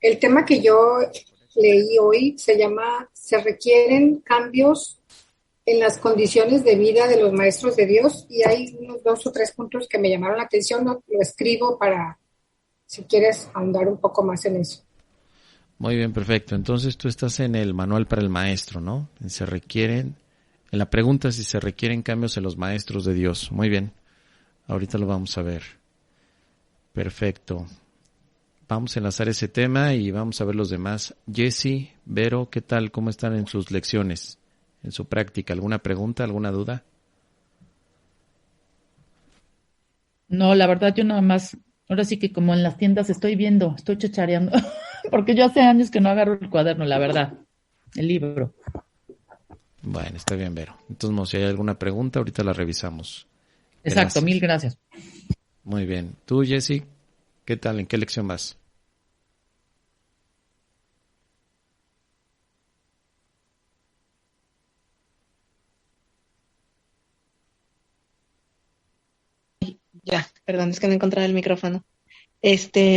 El tema que yo leí hoy se llama "Se requieren cambios en las condiciones de vida de los maestros de Dios", y hay unos 2 o 3 puntos que me llamaron la atención. Lo escribo para, si quieres, ahondar un poco más en eso. Muy bien, perfecto. Entonces tú estás en el manual para el maestro, ¿no? En la pregunta si se requieren cambios en los maestros de Dios. Muy bien. Ahorita lo vamos a ver. Perfecto. Vamos a enlazar ese tema y vamos a ver los demás. Jessy, Vero, ¿qué tal? ¿Cómo están en sus lecciones? En su práctica. ¿Alguna pregunta? ¿Alguna duda? No, la verdad yo nada más, ahora sí que como en las tiendas estoy chachareando, porque yo hace años que no agarro el cuaderno, la verdad, el libro. Bueno, está bien, Vero. Entonces, si hay alguna pregunta, ahorita la revisamos. Exacto, Gracias. 1000 gracias. Muy bien. ¿Tú, Jessy? ¿Qué tal? ¿En qué lección vas? Ya, perdón, es que no encontraba el micrófono.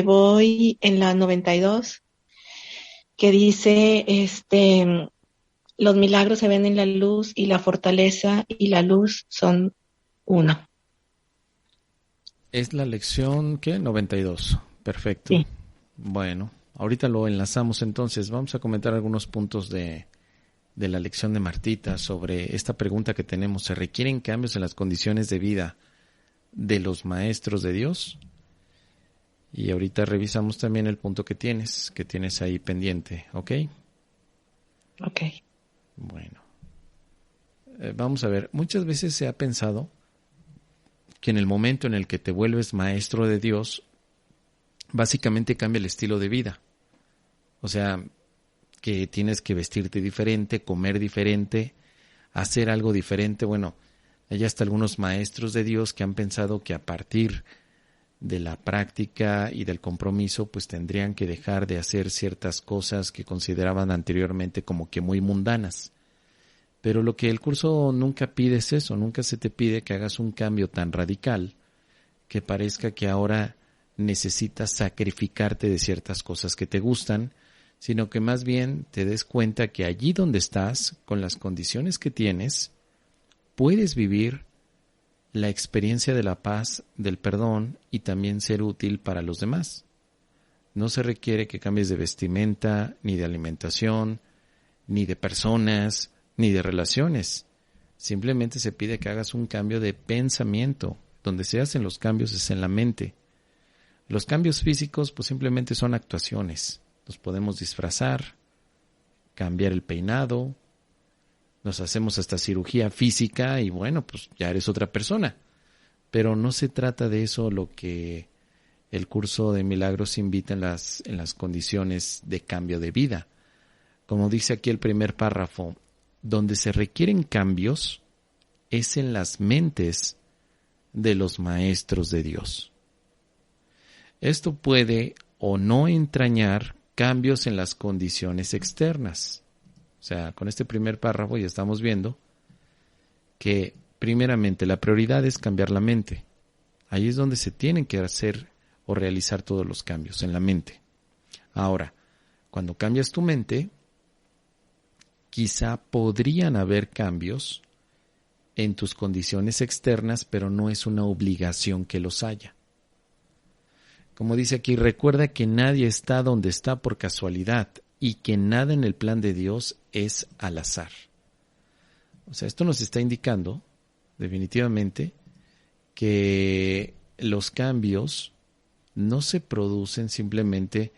Voy en la 92, que dice, los milagros se ven en la luz y la fortaleza y la luz son uno. Es la lección, ¿qué? 92. Perfecto. Sí. Bueno, ahorita lo enlazamos entonces. Vamos a comentar algunos puntos de la lección de Martita sobre esta pregunta que tenemos. ¿Se requieren cambios en las condiciones de vida de los maestros de Dios? Y ahorita revisamos también el punto que tienes ahí pendiente, ¿ok? Ok. Bueno. Vamos a ver, muchas veces se ha pensado que en el momento en el que te vuelves maestro de Dios, básicamente cambia el estilo de vida. O sea, que tienes que vestirte diferente, comer diferente, hacer algo diferente. Bueno, hay hasta algunos maestros de Dios que han pensado que a partir de la práctica y del compromiso, pues tendrían que dejar de hacer ciertas cosas que consideraban anteriormente como que muy mundanas. Pero lo que el curso nunca pide es eso, nunca se te pide que hagas un cambio tan radical que parezca que ahora necesitas sacrificarte de ciertas cosas que te gustan, sino que más bien te des cuenta que allí donde estás, con las condiciones que tienes, puedes vivir la experiencia de la paz, del perdón y también ser útil para los demás. No se requiere que cambies de vestimenta, ni de alimentación, ni de personas, ni de relaciones. Simplemente se pide que hagas un cambio de pensamiento. Donde se hacen los cambios es en la mente. Los cambios físicos pues simplemente son actuaciones. Nos podemos disfrazar, cambiar el peinado, nos hacemos hasta cirugía física y bueno, pues ya eres otra persona. Pero no se trata de eso lo que el curso de milagros invita en las condiciones de cambio de vida. Como dice aquí el primer párrafo, donde se requieren cambios es en las mentes de los maestros de Dios. Esto puede o no entrañar cambios en las condiciones externas. O sea, con este primer párrafo ya estamos viendo que primeramente la prioridad es cambiar la mente. Ahí es donde se tienen que hacer o realizar todos los cambios, en la mente. Ahora, cuando cambias tu mente, quizá podrían haber cambios en tus condiciones externas, pero no es una obligación que los haya. Como dice aquí, recuerda que nadie está donde está por casualidad y que nada en el plan de Dios es al azar. O sea, esto nos está indicando definitivamente que los cambios no se producen simplemente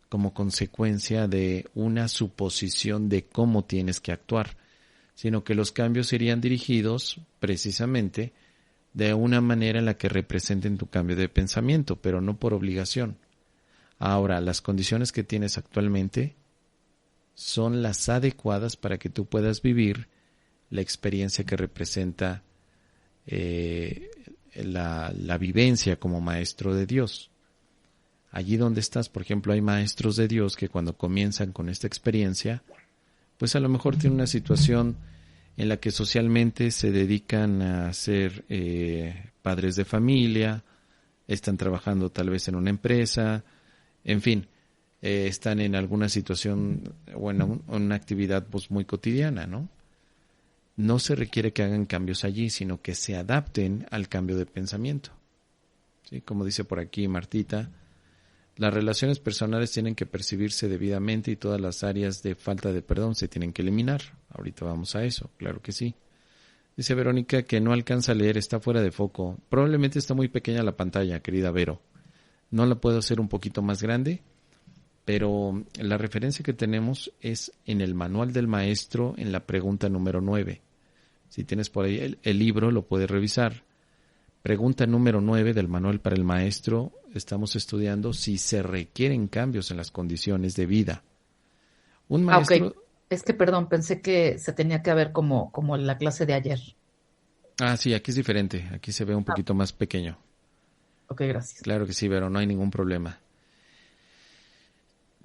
como consecuencia de una suposición de cómo tienes que actuar, sino que los cambios serían dirigidos precisamente de una manera en la que representen tu cambio de pensamiento, pero no por obligación. Ahora, las condiciones que tienes actualmente son las adecuadas para que tú puedas vivir la experiencia que representa la vivencia como maestro de Dios. Allí donde estás, por ejemplo, hay maestros de Dios que cuando comienzan con esta experiencia, pues a lo mejor tienen una situación en la que socialmente se dedican a ser padres de familia, están trabajando tal vez en una empresa, en fin, están en alguna situación o en una actividad pues muy cotidiana, ¿no? No se requiere que hagan cambios allí, sino que se adapten al cambio de pensamiento. ¿Sí? Como dice por aquí Martita, las relaciones personales tienen que percibirse debidamente y todas las áreas de falta de perdón se tienen que eliminar. Ahorita vamos a eso, claro que sí. Dice Verónica que no alcanza a leer, está fuera de foco. Probablemente está muy pequeña la pantalla, querida Vero. No la puedo hacer un poquito más grande, pero la referencia que tenemos es en el manual del maestro en la pregunta número 9. Si tienes por ahí el libro, lo puedes revisar. Pregunta número 9 del manual para el maestro. Estamos estudiando si se requieren cambios en las condiciones de vida. Un maestro... Ok. Es que, perdón, pensé que se tenía que ver como en la clase de ayer. Sí, aquí es diferente. Aquí se ve un poquito más pequeño. Ok, gracias. Claro que sí, pero no hay ningún problema.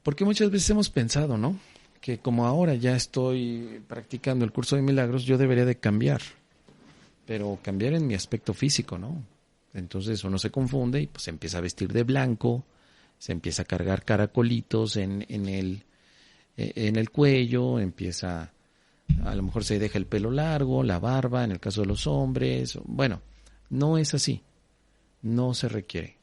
Porque muchas veces hemos pensado, ¿no? Que como ahora ya estoy practicando el curso de milagros, yo debería de cambiar. Pero cambiar en mi aspecto físico, ¿no? Entonces uno se confunde y pues se empieza a vestir de blanco, se empieza a cargar caracolitos en el cuello, empieza, a lo mejor se deja el pelo largo, la barba, en el caso de los hombres. Bueno, no es así, no se requiere.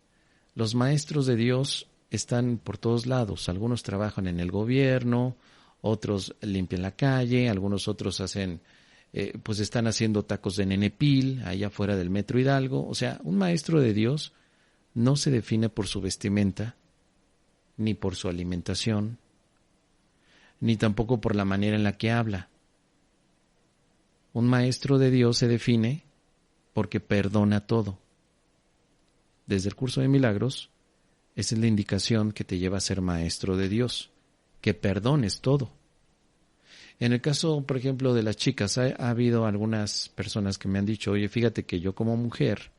Los maestros de Dios están por todos lados, algunos trabajan en el gobierno, otros limpian la calle, algunos otros hacen, pues están haciendo tacos de nenepil, allá afuera del Metro Hidalgo. O sea, un maestro de Dios no se define por su vestimenta, ni por su alimentación, ni tampoco por la manera en la que habla. Un maestro de Dios se define porque perdona todo. Desde el curso de milagros, esa es la indicación que te lleva a ser maestro de Dios, que perdones todo. En el caso, por ejemplo, de las chicas, ha habido algunas personas que me han dicho, oye, fíjate que yo como mujer,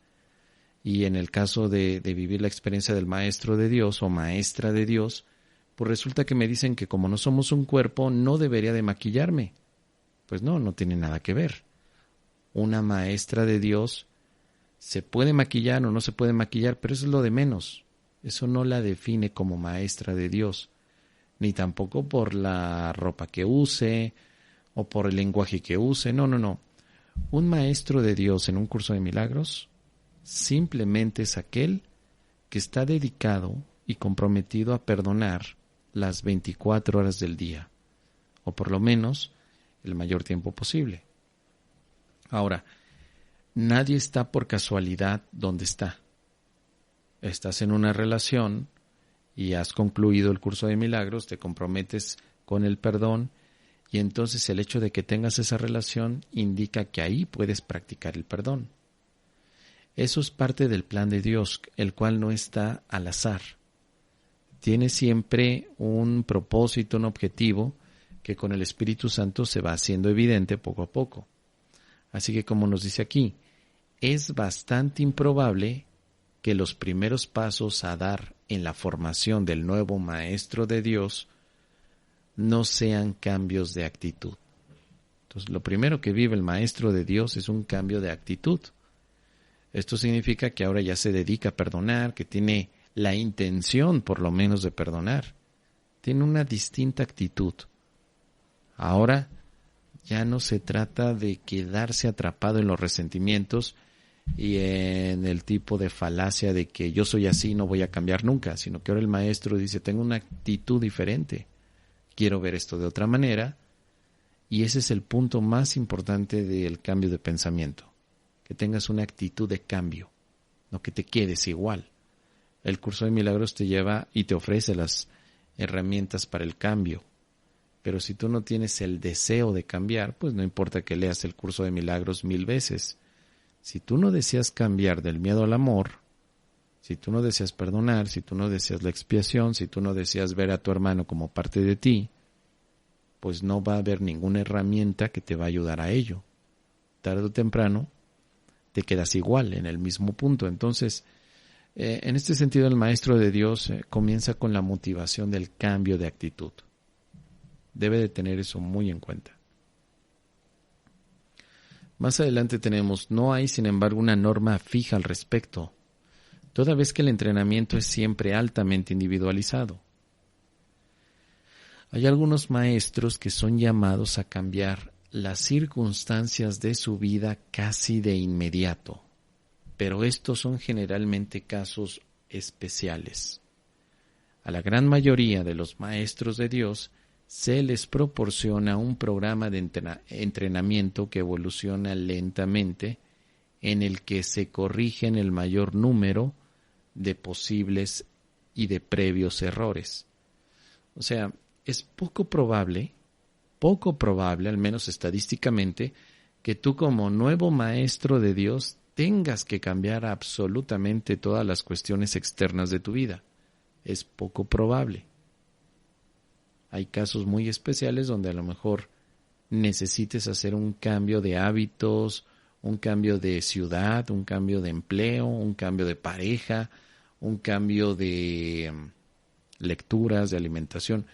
y en el caso de vivir la experiencia del maestro de Dios o maestra de Dios, pues resulta que me dicen que como no somos un cuerpo, no debería de maquillarme. Pues no tiene nada que ver. Una maestra de Dios se puede maquillar o no se puede maquillar, pero eso es lo de menos. Eso no la define como maestra de Dios, ni tampoco por la ropa que use o por el lenguaje que use. No. Un maestro de Dios en un curso de milagros simplemente es aquel que está dedicado y comprometido a perdonar las 24 horas del día, o por lo menos el mayor tiempo posible. Ahora, nadie está por casualidad donde está. Estás en una relación y has concluido el curso de milagros, te comprometes con el perdón y entonces el hecho de que tengas esa relación indica que ahí puedes practicar el perdón. Eso es parte del plan de Dios, el cual no está al azar. Tiene siempre un propósito, un objetivo que con el Espíritu Santo se va haciendo evidente poco a poco. Así que como nos dice aquí, es bastante improbable que los primeros pasos a dar en la formación del nuevo maestro de Dios no sean cambios de actitud. Entonces, lo primero que vive el maestro de Dios es un cambio de actitud. Esto significa que ahora ya se dedica a perdonar, que tiene la intención por lo menos de perdonar. Tiene una distinta actitud. Ahora ya no se trata de quedarse atrapado en los resentimientos y en el tipo de falacia de que yo soy así, no voy a cambiar nunca, sino que ahora el maestro dice, tengo una actitud diferente, quiero ver esto de otra manera, y ese es el punto más importante del cambio de pensamiento, que tengas una actitud de cambio, no que te quedes igual. El curso de milagros te lleva y te ofrece las herramientas para el cambio, pero si tú no tienes el deseo de cambiar, pues no importa que leas el curso de milagros 1000 veces. Si tú no deseas cambiar del miedo al amor, si tú no deseas perdonar, si tú no deseas la expiación, si tú no deseas ver a tu hermano como parte de ti, pues no va a haber ninguna herramienta que te va a ayudar a ello. Tarde o temprano te quedas igual en el mismo punto. Entonces, en este sentido el maestro de Dios comienza con la motivación del cambio de actitud. Debe de tener eso muy en cuenta. Más adelante tenemos, no hay sin embargo una norma fija al respecto. toda vez que el entrenamiento es siempre altamente individualizado. Hay algunos maestros que son llamados a cambiar las circunstancias de su vida casi de inmediato, pero estos son generalmente casos especiales. A la gran mayoría de los maestros de Dios se les proporciona un programa de entrenamiento que evoluciona lentamente, en el que se corrigen el mayor número de posibles y de previos errores. O sea, es poco probable, al menos estadísticamente, que tú como nuevo maestro de Dios tengas que cambiar absolutamente todas las cuestiones externas de tu vida. Es poco probable. Hay casos muy especiales donde a lo mejor necesites hacer un cambio de hábitos, un cambio de ciudad, un cambio de empleo, un cambio de pareja, un cambio de lecturas, de alimentación.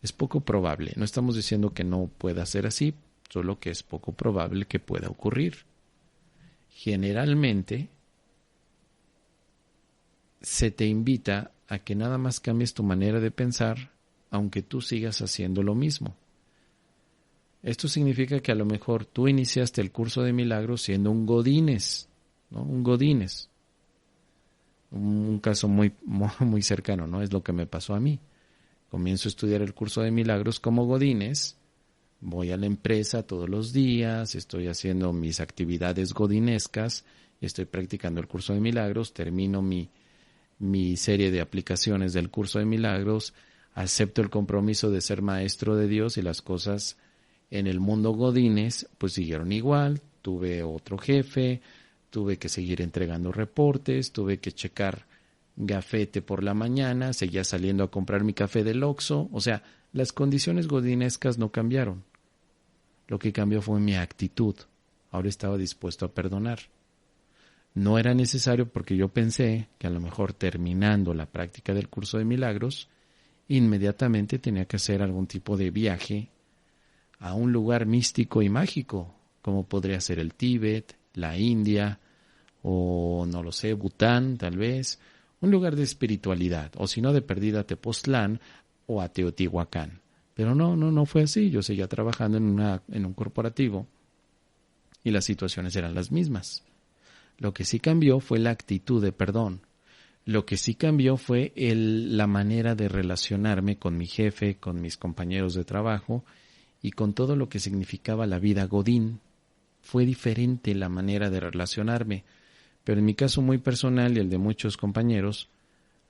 Es poco probable. No estamos diciendo que no pueda ser así, solo que es poco probable que pueda ocurrir. Generalmente se te invita a que nada más cambies tu manera de pensar, aunque tú sigas haciendo lo mismo. Esto significa que a lo mejor tú iniciaste el curso de milagros siendo un godínez, ¿no? Un godínez. Un caso muy cercano, ¿no? Es lo que me pasó a mí. Comienzo a estudiar el curso de milagros como godínez, voy a la empresa todos los días, estoy haciendo mis actividades godinescas, estoy practicando el curso de milagros, termino mi serie de aplicaciones del curso de milagros, acepto el compromiso de ser maestro de Dios y las cosas en el mundo godínez pues siguieron igual. Tuve otro jefe, tuve que seguir entregando reportes, tuve que checar gafete por la mañana, seguía saliendo a comprar mi café del Oxxo. O sea, las condiciones godinescas no cambiaron. Lo que cambió fue mi actitud. Ahora estaba dispuesto a perdonar. No era necesario porque yo pensé que a lo mejor terminando la práctica del curso de milagros, inmediatamente tenía que hacer algún tipo de viaje a un lugar místico y mágico, como podría ser el Tíbet, la India, o no lo sé, Bután tal vez, un lugar de espiritualidad, o si no de perdida a Tepoztlán o a Teotihuacán. Pero no fue así. Yo seguía trabajando en un corporativo y las situaciones eran las mismas. Lo que sí cambió fue la actitud de perdón. Lo que sí cambió fue la manera de relacionarme con mi jefe, con mis compañeros de trabajo y con todo lo que significaba la vida godín. Fue diferente la manera de relacionarme, pero en mi caso muy personal y el de muchos compañeros,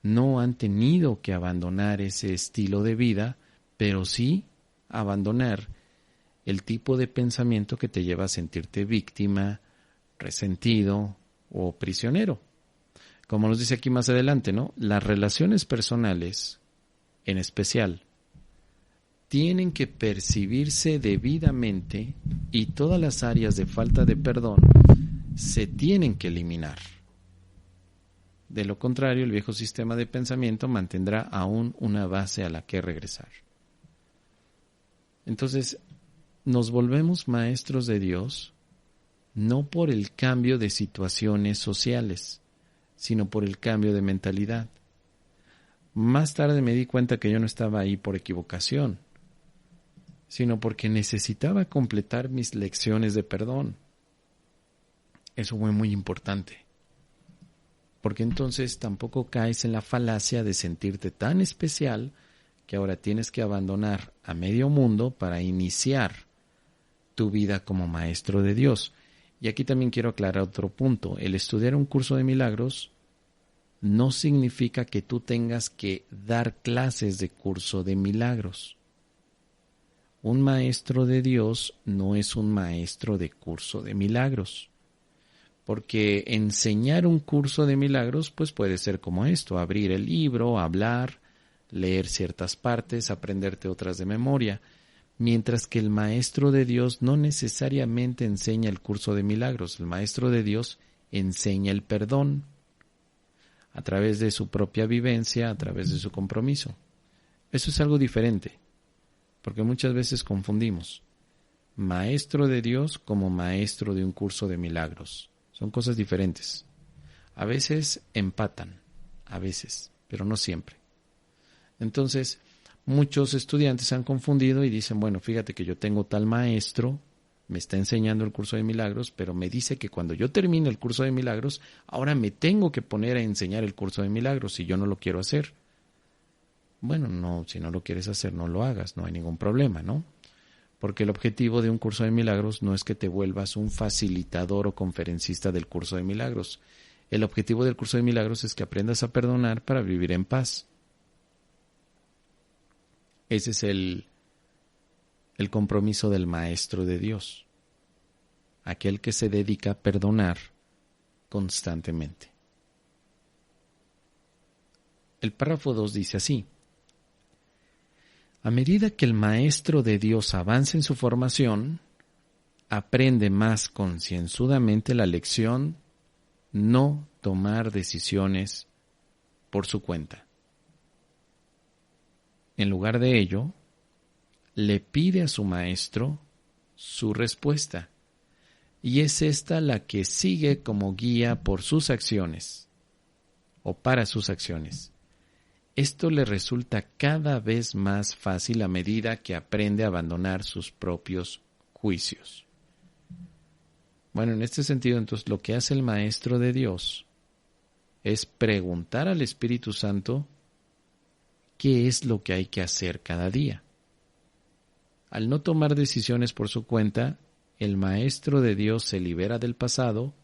no han tenido que abandonar ese estilo de vida, pero sí abandonar el tipo de pensamiento que te lleva a sentirte víctima, resentido o prisionero. Como nos dice aquí más adelante, ¿no? Las relaciones personales, en especial, tienen que percibirse debidamente y todas las áreas de falta de perdón se tienen que eliminar. De lo contrario, el viejo sistema de pensamiento mantendrá aún una base a la que regresar. Entonces, nos volvemos maestros de Dios no por el cambio de situaciones sociales, sino por el cambio de mentalidad. Más tarde me di cuenta que yo no estaba ahí por equivocación, sino porque necesitaba completar mis lecciones de perdón. Eso fue muy importante, porque entonces tampoco caes en la falacia de sentirte tan especial que ahora tienes que abandonar a medio mundo para iniciar tu vida como maestro de Dios. Y aquí también quiero aclarar otro punto. El estudiar un curso de milagros no significa que tú tengas que dar clases de curso de milagros. Un maestro de Dios no es un maestro de curso de milagros. Porque enseñar un curso de milagros pues puede ser como esto: abrir el libro, hablar, leer ciertas partes, aprenderte otras de memoria. Mientras que el maestro de Dios no necesariamente enseña el curso de milagros. El maestro de Dios enseña el perdón a través de su propia vivencia, a través de su compromiso. Eso es algo diferente, porque muchas veces confundimos maestro de Dios como maestro de un curso de milagros. Son cosas diferentes. A veces empatan, a veces, pero no siempre. Entonces, muchos estudiantes se han confundido y dicen, bueno, fíjate que yo tengo tal maestro, me está enseñando el curso de milagros, pero me dice que cuando yo termine el curso de milagros, ahora me tengo que poner a enseñar el curso de milagros y yo no lo quiero hacer. Bueno, no, si no lo quieres hacer, no lo hagas, no hay ningún problema, ¿no? Porque el objetivo de un curso de milagros no es que te vuelvas un facilitador o conferencista del curso de milagros. El objetivo del curso de milagros es que aprendas a perdonar para vivir en paz. Ese es el compromiso del maestro de Dios, aquel que se dedica a perdonar constantemente. El párrafo 2 dice así: a medida que el maestro de Dios avanza en su formación, aprende más concienzudamente la lección no tomar decisiones por su cuenta. En lugar de ello, le pide a su maestro su respuesta, y es esta la que sigue como guía por sus acciones, o para sus acciones. Esto le resulta cada vez más fácil a medida que aprende a abandonar sus propios juicios. Bueno, en este sentido, entonces, lo que hace el Maestro de Dios es preguntar al Espíritu Santo qué es lo que hay que hacer cada día. Al no tomar decisiones por su cuenta, el Maestro de Dios se libera del pasado,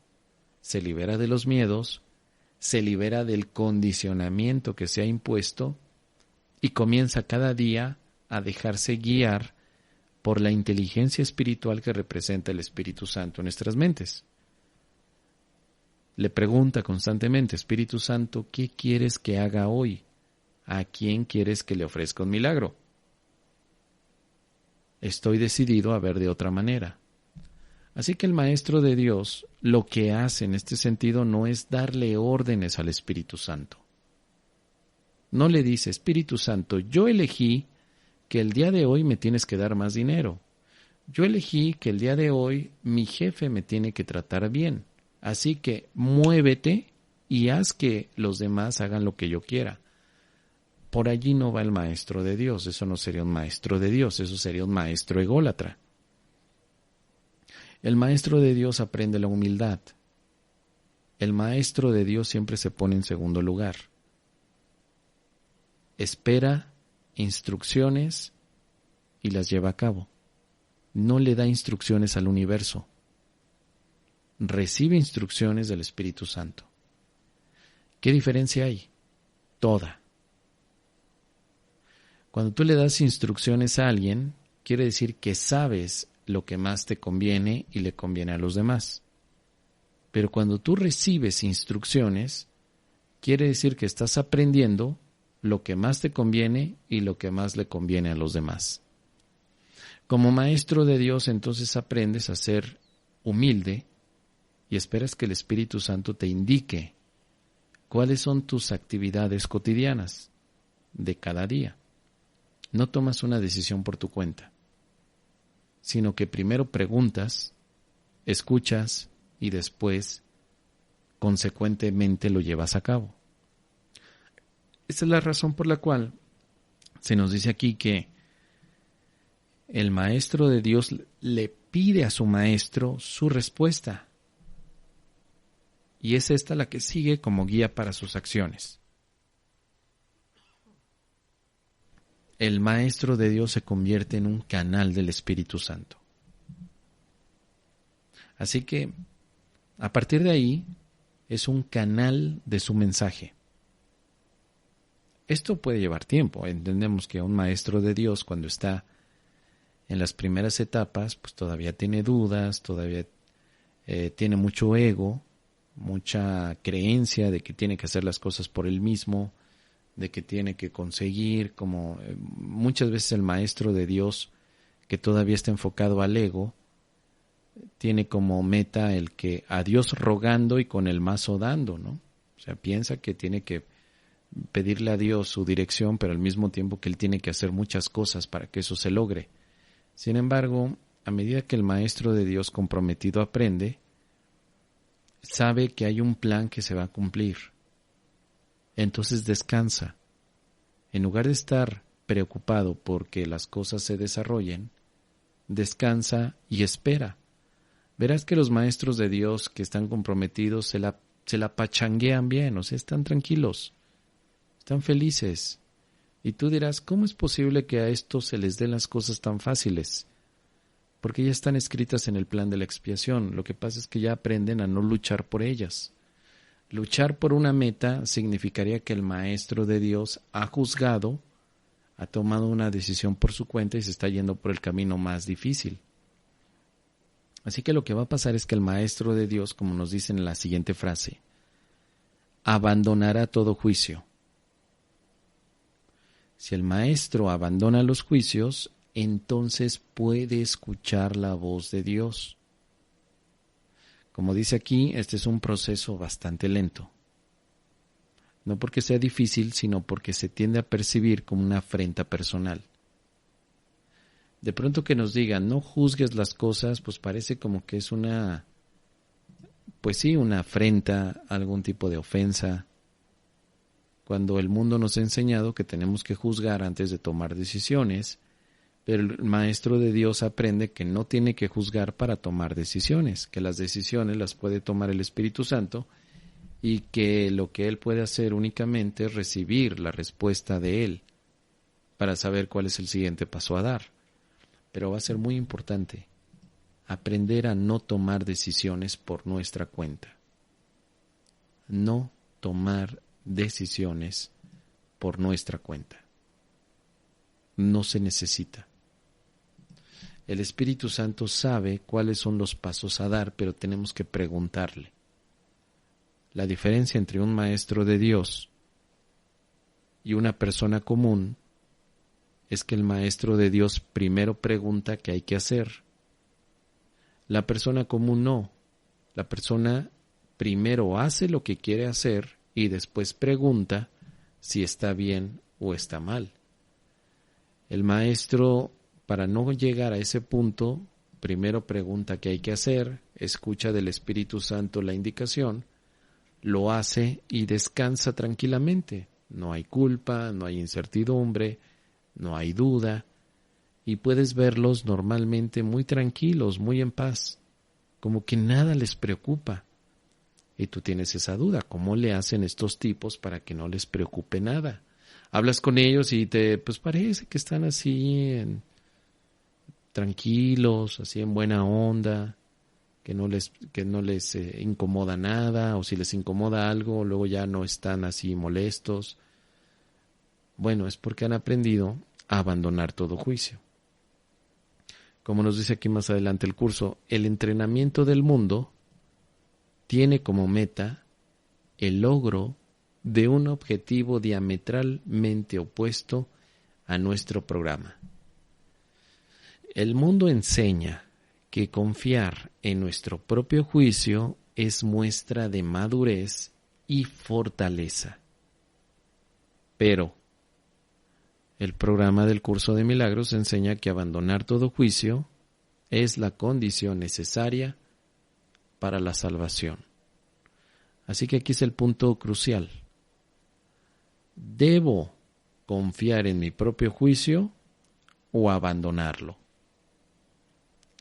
se libera de los miedos, se libera del condicionamiento que se ha impuesto y comienza cada día a dejarse guiar por la inteligencia espiritual que representa el Espíritu Santo en nuestras mentes. Le pregunta constantemente: Espíritu Santo, ¿qué quieres que haga hoy? ¿A quién quieres que le ofrezca un milagro? Estoy decidido a ver de otra manera. Así que el Maestro de Dios lo que hace en este sentido no es darle órdenes al Espíritu Santo. No le dice: Espíritu Santo, yo elegí que el día de hoy me tienes que dar más dinero. Yo elegí que el día de hoy mi jefe me tiene que tratar bien. Así que muévete y haz que los demás hagan lo que yo quiera. Por allí no va el Maestro de Dios. Eso no sería un Maestro de Dios, eso sería un maestro ególatra. El Maestro de Dios aprende la humildad. El Maestro de Dios siempre se pone en segundo lugar. Espera instrucciones y las lleva a cabo. No le da instrucciones al universo. Recibe instrucciones del Espíritu Santo. ¿Qué diferencia hay? Toda. Cuando tú le das instrucciones a alguien, quiere decir que sabes lo que más te conviene y le conviene a los demás. Pero cuando tú recibes instrucciones, quiere decir que estás aprendiendo lo que más te conviene y lo que más le conviene a los demás. Como maestro de Dios, entonces aprendes a ser humilde y esperas que el Espíritu Santo te indique cuáles son tus actividades cotidianas de cada día. No tomas una decisión por tu cuenta, sino que primero preguntas, escuchas y después, consecuentemente, lo llevas a cabo. Esta es la razón por la cual se nos dice aquí que el Maestro de Dios le pide a su Maestro su respuesta. Y es esta la que sigue como guía para sus acciones. El Maestro de Dios se convierte en un canal del Espíritu Santo. Así que, a partir de ahí, es un canal de su mensaje. Esto puede llevar tiempo. Entendemos que un Maestro de Dios, cuando está en las primeras etapas, pues todavía tiene dudas, todavía tiene mucho ego, mucha creencia de que tiene que hacer las cosas por él mismo, de que tiene que conseguir, como muchas veces el Maestro de Dios, que todavía está enfocado al ego, tiene como meta el que a Dios rogando y con el mazo dando, ¿no? O sea, piensa que tiene que pedirle a Dios su dirección, pero al mismo tiempo que él tiene que hacer muchas cosas para que eso se logre. Sin embargo, a medida que el Maestro de Dios comprometido aprende, sabe que hay un plan que se va a cumplir. Entonces descansa. En lugar de estar preocupado porque las cosas se desarrollen, descansa y espera. Verás que los maestros de Dios que están comprometidos se la pachanguean bien, o sea, están tranquilos, están felices. Y tú dirás, ¿cómo es posible que a estos se les den las cosas tan fáciles? Porque ya están escritas en el plan de la expiación. Lo que pasa es que ya aprenden a no luchar por ellas. Luchar por una meta significaría que el maestro de Dios ha juzgado, ha tomado una decisión por su cuenta y se está yendo por el camino más difícil. Así que lo que va a pasar es que el maestro de Dios, como nos dice en la siguiente frase, abandonará todo juicio. Si el maestro abandona los juicios, entonces puede escuchar la voz de Dios. Como dice aquí, este es un proceso bastante lento. No porque sea difícil, sino porque se tiende a percibir como una afrenta personal. De pronto que nos digan, no juzgues las cosas, pues parece como que es una afrenta, algún tipo de ofensa, cuando el mundo nos ha enseñado que tenemos que juzgar antes de tomar decisiones, pero el maestro de Dios aprende que no tiene que juzgar para tomar decisiones, que las decisiones las puede tomar el Espíritu Santo y que lo que él puede hacer únicamente es recibir la respuesta de él para saber cuál es el siguiente paso a dar. Pero va a ser muy importante aprender a no tomar decisiones por nuestra cuenta. No tomar decisiones por nuestra cuenta. No se necesita. El Espíritu Santo sabe cuáles son los pasos a dar, pero tenemos que preguntarle. La diferencia entre un maestro de Dios y una persona común es que el maestro de Dios primero pregunta qué hay que hacer. La persona común no. La persona primero hace lo que quiere hacer y después pregunta si está bien o está mal. El maestro, para no llegar a ese punto, primero pregunta qué hay que hacer, escucha del Espíritu Santo la indicación, lo hace y descansa tranquilamente. No hay culpa, no hay incertidumbre, no hay duda, y puedes verlos normalmente muy tranquilos, muy en paz, como que nada les preocupa. Y tú tienes esa duda, ¿cómo le hacen estos tipos para que no les preocupe nada? Hablas con ellos y pues parece que están así tranquilos, así en buena onda, que no les incomoda nada, o si les incomoda algo, luego ya no están así molestos. Bueno, es porque han aprendido a abandonar todo juicio. Como nos dice aquí más adelante el curso, el entrenamiento del mundo tiene como meta el logro de un objetivo diametralmente opuesto a nuestro programa. El mundo enseña que confiar en nuestro propio juicio es muestra de madurez y fortaleza. Pero el programa del curso de milagros enseña que abandonar todo juicio es la condición necesaria para la salvación. Así que aquí es el punto crucial. ¿Debo confiar en mi propio juicio o abandonarlo?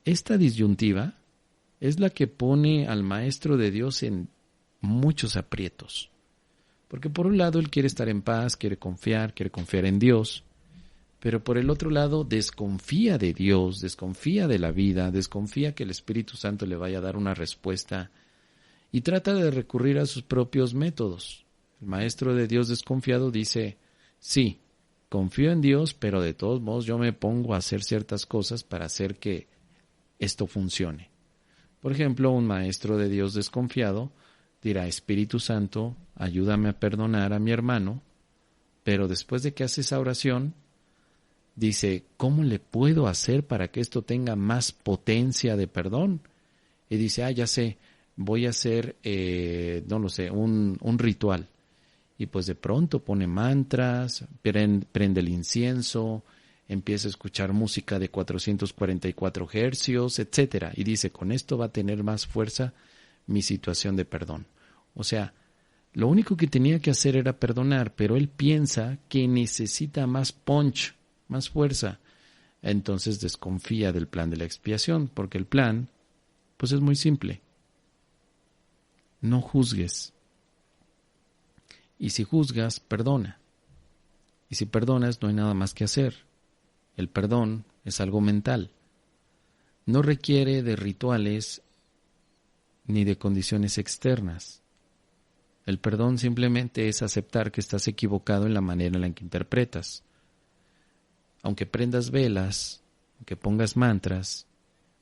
Esta disyuntiva es la que pone al maestro de Dios en muchos aprietos. Porque por un lado él quiere estar en paz, quiere confiar en Dios, pero por el otro lado desconfía de Dios, desconfía de la vida, desconfía que el Espíritu Santo le vaya a dar una respuesta y trata de recurrir a sus propios métodos. El maestro de Dios desconfiado dice, sí, confío en Dios, pero de todos modos yo me pongo a hacer ciertas cosas para hacer que esto funcione. Por ejemplo, un maestro de Dios desconfiado dirá, Espíritu Santo, ayúdame a perdonar a mi hermano, pero después de que hace esa oración, dice, ¿cómo le puedo hacer para que esto tenga más potencia de perdón? Y dice, ya sé, voy a hacer, un ritual. Y pues de pronto pone mantras, prende el incienso, empieza a escuchar música de 444 hercios, etcétera. Y dice, con esto va a tener más fuerza mi situación de perdón. O sea, lo único que tenía que hacer era perdonar, pero él piensa que necesita más punch, más fuerza. Entonces desconfía del plan de la expiación, porque el plan, pues es muy simple. No juzgues. Y si juzgas, perdona. Y si perdonas, no hay nada más que hacer. El perdón es algo mental. No requiere de rituales ni de condiciones externas. El perdón simplemente es aceptar que estás equivocado en la manera en la que interpretas. Aunque prendas velas, aunque pongas mantras,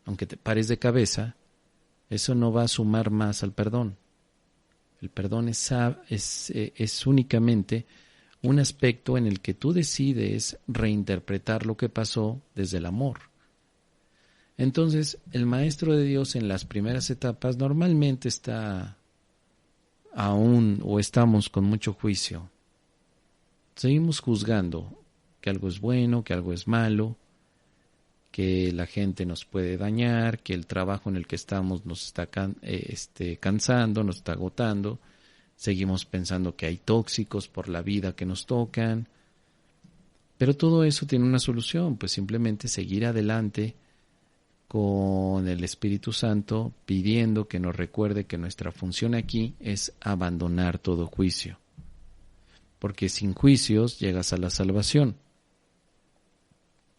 aunque te pares de cabeza, eso no va a sumar más al perdón. El perdón es únicamente un aspecto en el que tú decides reinterpretar lo que pasó desde el amor. Entonces, el maestro de Dios en las primeras etapas normalmente está estamos con mucho juicio. Seguimos juzgando que algo es bueno, que algo es malo, que la gente nos puede dañar, que el trabajo en el que estamos nos está cansando, nos está agotando. Seguimos pensando que hay tóxicos por la vida que nos tocan. Pero todo eso tiene una solución, pues simplemente seguir adelante con el Espíritu Santo, pidiendo que nos recuerde que nuestra función aquí es abandonar todo juicio. Porque sin juicios llegas a la salvación.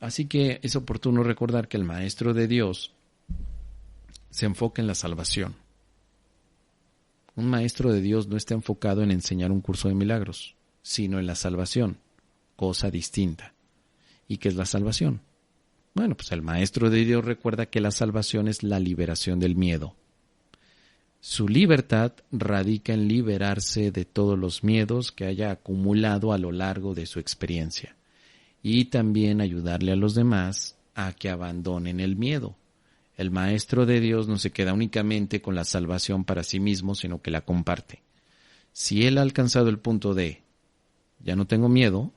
Así que es oportuno recordar que el Maestro de Dios se enfoca en la salvación. Un Maestro de Dios no está enfocado en enseñar un curso de milagros, sino en la salvación, cosa distinta. ¿Y qué es la salvación? Bueno, pues el Maestro de Dios recuerda que la salvación es la liberación del miedo. Su libertad radica en liberarse de todos los miedos que haya acumulado a lo largo de su experiencia y también ayudarle a los demás a que abandonen el miedo. El Maestro de Dios no se queda únicamente con la salvación para sí mismo, sino que la comparte. Si él ha alcanzado el punto de ya no tengo miedo,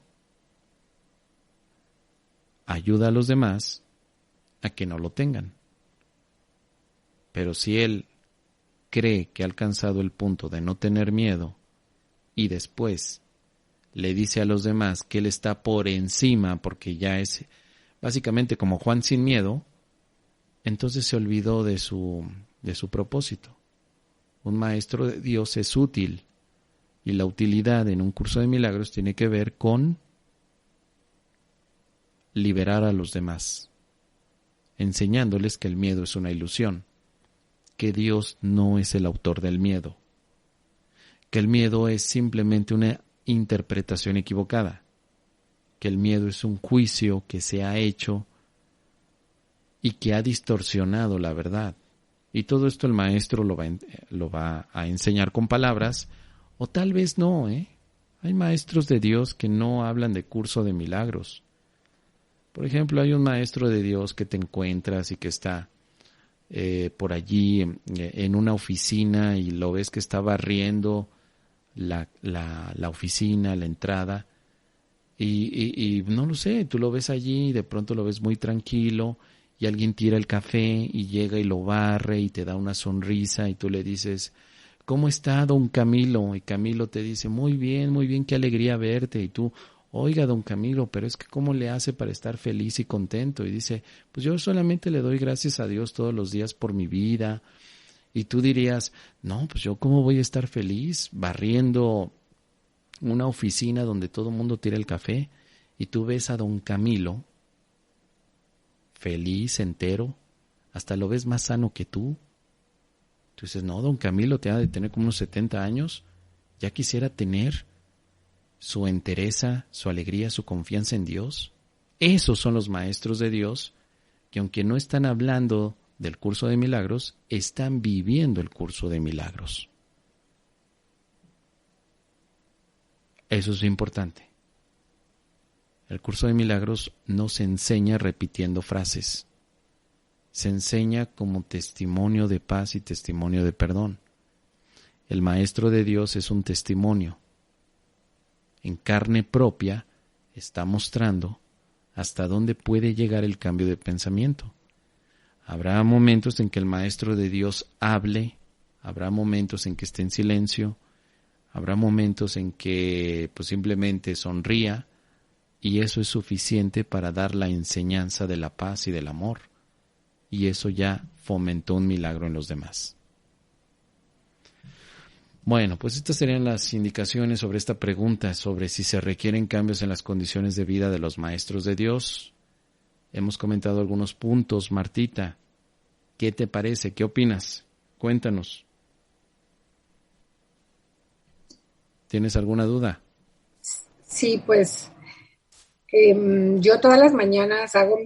ayuda a los demás a que no lo tengan. Pero si él cree que ha alcanzado el punto de no tener miedo y después le dice a los demás que él está por encima porque ya es básicamente como Juan sin miedo, entonces se olvidó de su propósito. Un maestro de Dios es útil y la utilidad en un curso de milagros tiene que ver con liberar a los demás, enseñándoles que el miedo es una ilusión, que Dios no es el autor del miedo, que el miedo es simplemente una interpretación equivocada, que el miedo es un juicio que se ha hecho y que ha distorsionado la verdad. Y todo esto el maestro lo va a enseñar con palabras, o tal vez no, Hay maestros de Dios que no hablan de curso de milagros. Por ejemplo, hay un maestro de Dios que te encuentras y que está por allí en una oficina y lo ves que está barriendo la oficina, la entrada, y no lo sé, tú lo ves allí y de pronto lo ves muy tranquilo y alguien tira el café y llega y lo barre y te da una sonrisa y tú le dices, ¿cómo está don Camilo? Y Camilo te dice, muy bien, qué alegría verte. Y tú, oiga don Camilo, pero es que ¿cómo le hace para estar feliz y contento? Y dice, pues yo solamente le doy gracias a Dios todos los días por mi vida. Y tú dirías, no, pues yo ¿cómo voy a estar feliz barriendo una oficina donde todo el mundo tira el café? Y tú ves a don Camilo feliz, entero, hasta lo ves más sano que tú. Tú dices, no, don Camilo te ha de tener como unos 70 años, ya quisiera tener su entereza, su alegría, su confianza en Dios. Esos son los maestros de Dios que aunque no están hablando del curso de milagros, están viviendo el curso de milagros. Eso es importante. El curso de milagros no se enseña repitiendo frases. Se enseña como testimonio de paz y testimonio de perdón. El Maestro de Dios es un testimonio. En carne propia está mostrando hasta dónde puede llegar el cambio de pensamiento. Habrá momentos en que el Maestro de Dios hable habrá momentos en que esté en silencio, habrá momentos en que pues simplemente sonría, y eso es suficiente para dar la enseñanza de la paz y del amor, y eso ya fomentó un milagro en los demás. Bueno, pues estas serían las indicaciones sobre esta pregunta, sobre si se requieren cambios en las condiciones de vida de los maestros de Dios. Hemos comentado algunos puntos. Martita, ¿qué te parece? ¿Qué opinas? Cuéntanos. ¿Tienes alguna duda? Sí, pues yo todas las mañanas hago,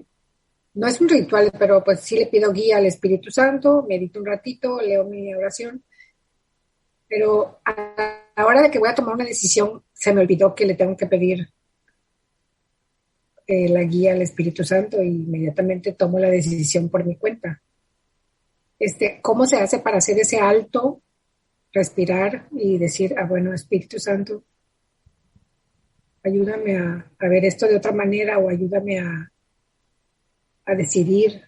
no es un ritual, pero pues sí le pido guía al Espíritu Santo, medito un ratito, leo mi oración, pero a la hora de que voy a tomar una decisión, se me olvidó que le tengo que pedir la guía al Espíritu Santo y inmediatamente tomo la decisión por mi cuenta. ¿Cómo se hace para hacer ese alto, respirar y decir, bueno, Espíritu Santo, ayúdame a ver esto de otra manera o ayúdame a decidir?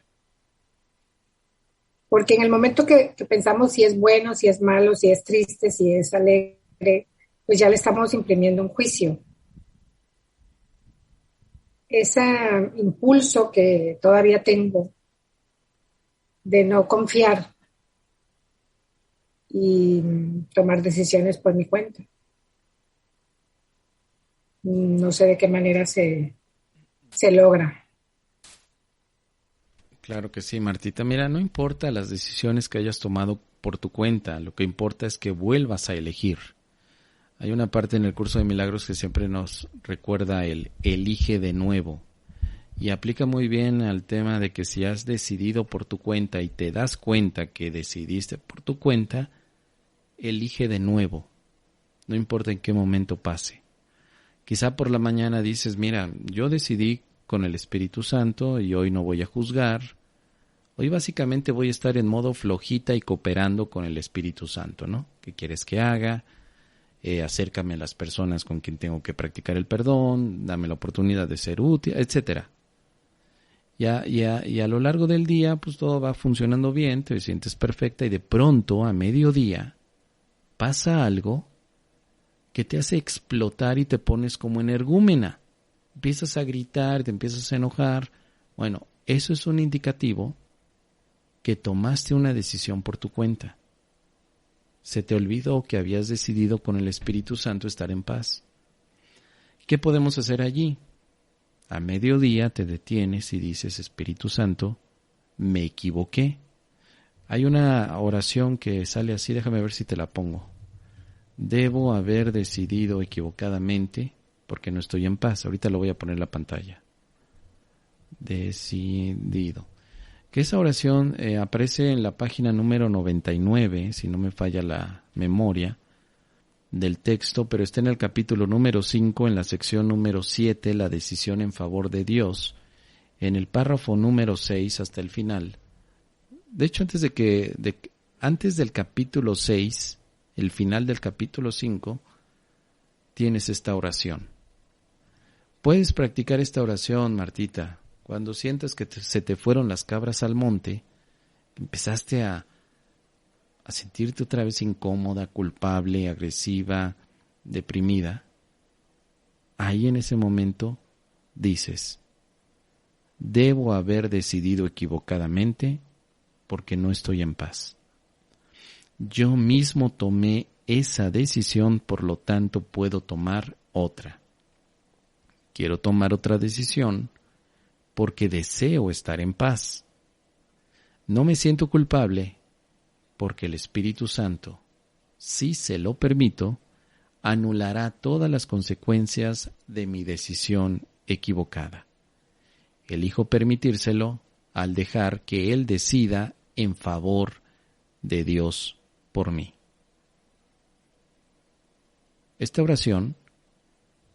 Porque en el momento que pensamos si es bueno, si es malo, si es triste, si es alegre, pues ya le estamos imprimiendo un juicio. Ese impulso que todavía tengo de no confiar y tomar decisiones por mi cuenta. No sé de qué manera se logra. Claro que sí, Martita. Mira, no importa las decisiones que hayas tomado por tu cuenta, lo que importa es que vuelvas a elegir. Hay una parte en el curso de milagros que siempre nos recuerda el elige de nuevo. Y aplica muy bien al tema de que si has decidido por tu cuenta y te das cuenta que decidiste por tu cuenta, elige de nuevo. No importa en qué momento pase. Quizá por la mañana dices, mira, yo decidí con el Espíritu Santo y hoy no voy a juzgar. Hoy básicamente voy a estar en modo flojita y cooperando con el Espíritu Santo, ¿no? ¿Qué quieres que haga? Acércame a las personas con quien tengo que practicar el perdón, dame la oportunidad de ser útil, etcétera. Y a lo largo del día, pues todo va funcionando bien, te sientes perfecta y de pronto, a mediodía, pasa algo que te hace explotar y te pones como energúmena. Empiezas a gritar, te empiezas a enojar. Bueno, eso es un indicativo que tomaste una decisión por tu cuenta. Se te olvidó que habías decidido con el Espíritu Santo estar en paz. ¿Qué podemos hacer allí? A mediodía te detienes y dices, Espíritu Santo, me equivoqué. Hay una oración que sale así, déjame ver si te la pongo. Debo haber decidido equivocadamente porque no estoy en paz. Ahorita lo voy a poner en la pantalla. Decidido. Que esa oración aparece en la página número 99, si no me falla la memoria, del texto, pero está en el capítulo número 5, en la sección número 7, la decisión en favor de Dios, en el párrafo número 6 hasta el final. De hecho, antes del capítulo 6, el final del capítulo 5, tienes esta oración. Puedes practicar esta oración, Martita, cuando sientas que se te fueron las cabras al monte, empezaste a sentirte otra vez incómoda, culpable, agresiva, deprimida. Ahí en ese momento dices, debo haber decidido equivocadamente porque no estoy en paz. Yo mismo tomé esa decisión, por lo tanto puedo tomar otra. Quiero tomar otra decisión porque deseo estar en paz. No me siento culpable porque el Espíritu Santo, si se lo permito, anulará todas las consecuencias de mi decisión equivocada. Elijo permitírselo al dejar que Él decida en favor de Dios por mí. Esta oración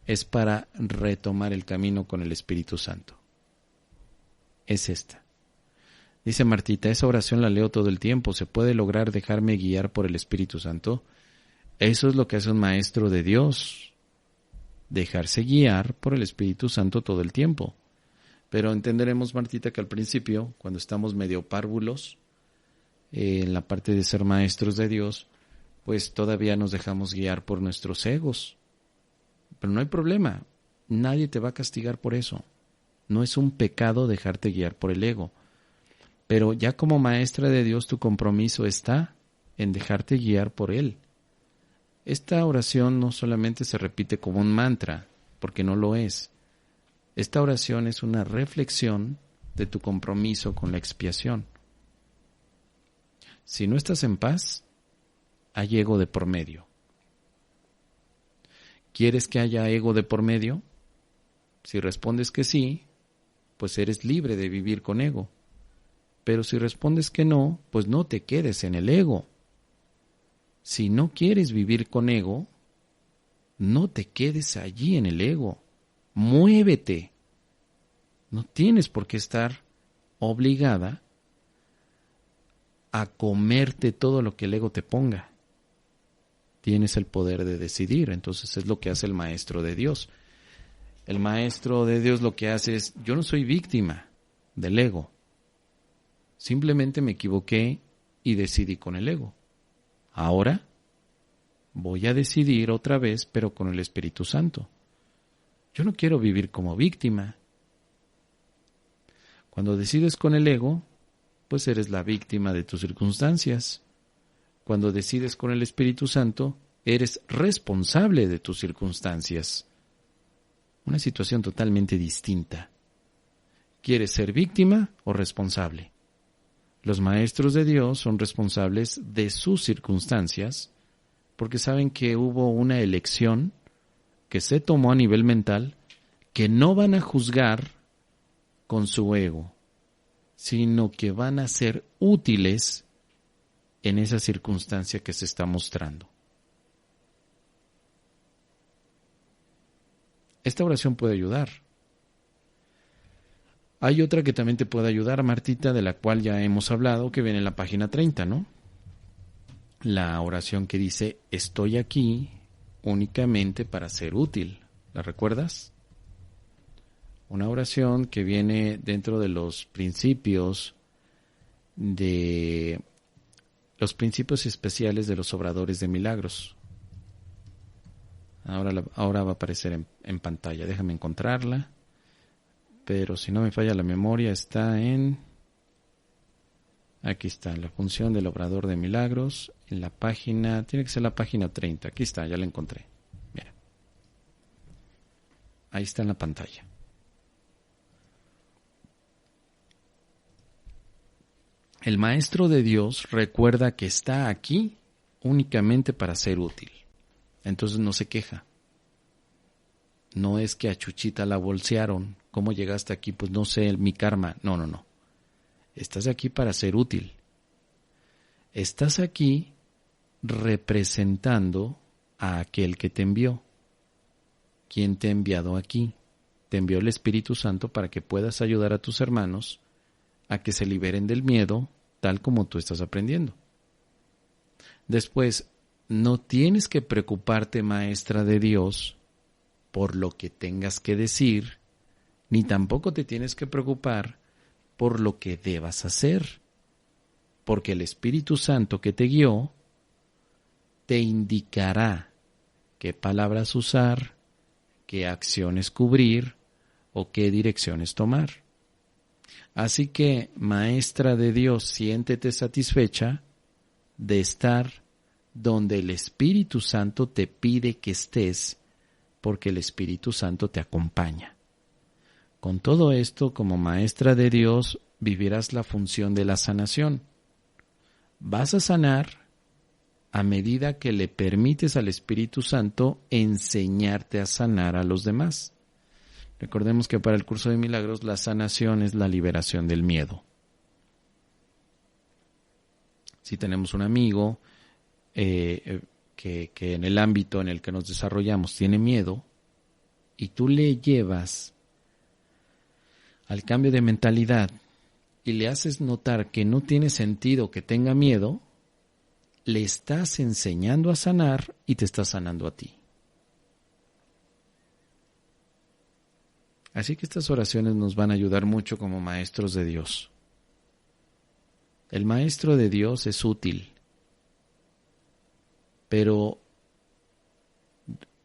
es para retomar el camino con el Espíritu Santo. Es esta. Dice Martita, esa oración la leo todo el tiempo. ¿Se puede lograr dejarme guiar por el Espíritu Santo? Eso es lo que hace un maestro de Dios. Dejarse guiar por el Espíritu Santo todo el tiempo. Pero entenderemos, Martita, que al principio, cuando estamos medio párvulos, en la parte de ser maestros de Dios, pues todavía nos dejamos guiar por nuestros egos. Pero no hay problema, nadie te va a castigar por eso. No es un pecado dejarte guiar por el ego. Pero ya como maestra de Dios, tu compromiso está en dejarte guiar por Él. Esta oración no solamente se repite como un mantra, porque no lo es. Esta oración es una reflexión de tu compromiso con la expiación. Si no estás en paz, hay ego de por medio. ¿Quieres que haya ego de por medio? Si respondes que sí, pues eres libre de vivir con ego. Pero si respondes que no, pues no te quedes en el ego. Si no quieres vivir con ego, no te quedes allí en el ego. Muévete. No tienes por qué estar obligada a comerte todo lo que el ego te ponga. Tienes el poder de decidir. Entonces es lo que hace el maestro de Dios. El maestro de Dios lo que hace es, yo no soy víctima del ego. Simplemente me equivoqué y decidí con el ego. Ahora voy a decidir otra vez, pero con el Espíritu Santo. Yo no quiero vivir como víctima. Cuando decides con el ego, pues eres la víctima de tus circunstancias. Cuando decides con el Espíritu Santo, eres responsable de tus circunstancias. Una situación totalmente distinta. ¿Quieres ser víctima o responsable? Los maestros de Dios son responsables de sus circunstancias porque saben que hubo una elección que se tomó a nivel mental que no van a juzgar con su ego, sino que van a ser útiles en esa circunstancia que se está mostrando. Esta oración puede ayudar. Hay otra que también te puede ayudar, Martita, de la cual ya hemos hablado, que viene en la página 30, ¿no? La oración que dice, estoy aquí únicamente para ser útil. ¿La recuerdas? Una oración que viene dentro de los principios especiales de los obradores de milagros. Ahora va a aparecer en pantalla. Déjame encontrarla. Pero si no me falla la memoria, está en... Aquí está, la función del obrador de milagros. En la página... Tiene que ser la página 30. Aquí está, ya la encontré. Mira. Ahí está en la pantalla. El Maestro de Dios recuerda que está aquí únicamente para ser útil. Entonces no se queja. No es que a Chuchita la bolsearon. ¿Cómo llegaste aquí? Pues no sé, mi karma. No. Estás aquí para ser útil. Estás aquí representando a aquel que te envió. ¿Quién te ha enviado aquí? Te envió el Espíritu Santo para que puedas ayudar a tus hermanos a que se liberen del miedo, tal como tú estás aprendiendo. Después, no tienes que preocuparte, maestra de Dios, por lo que tengas que decir, ni tampoco te tienes que preocupar por lo que debas hacer, porque el Espíritu Santo que te guió te indicará qué palabras usar, qué acciones cubrir o qué direcciones tomar. Así que, maestra de Dios, siéntete satisfecha de estar donde el Espíritu Santo te pide que estés, porque el Espíritu Santo te acompaña. Con todo esto, como maestra de Dios, vivirás la función de la sanación. Vas a sanar a medida que le permites al Espíritu Santo enseñarte a sanar a los demás. Recordemos que para el curso de milagros la sanación es la liberación del miedo. Si tenemos un amigo que en el ámbito en el que nos desarrollamos tiene miedo y tú le llevas al cambio de mentalidad y le haces notar que no tiene sentido que tenga miedo, le estás enseñando a sanar y te estás sanando a ti. Así que estas oraciones nos van a ayudar mucho como maestros de Dios. El maestro de Dios es útil, pero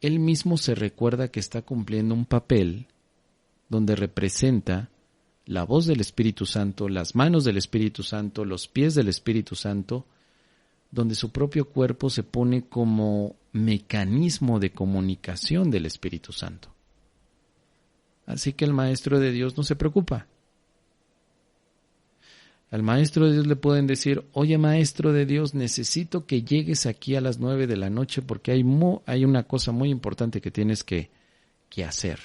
él mismo se recuerda que está cumpliendo un papel donde representa la voz del Espíritu Santo, las manos del Espíritu Santo, los pies del Espíritu Santo, donde su propio cuerpo se pone como mecanismo de comunicación del Espíritu Santo. Así que el Maestro de Dios no se preocupa. Al Maestro de Dios le pueden decir: oye, Maestro de Dios, necesito que llegues aquí a las 9 de la noche porque hay una cosa muy importante que tienes que hacer.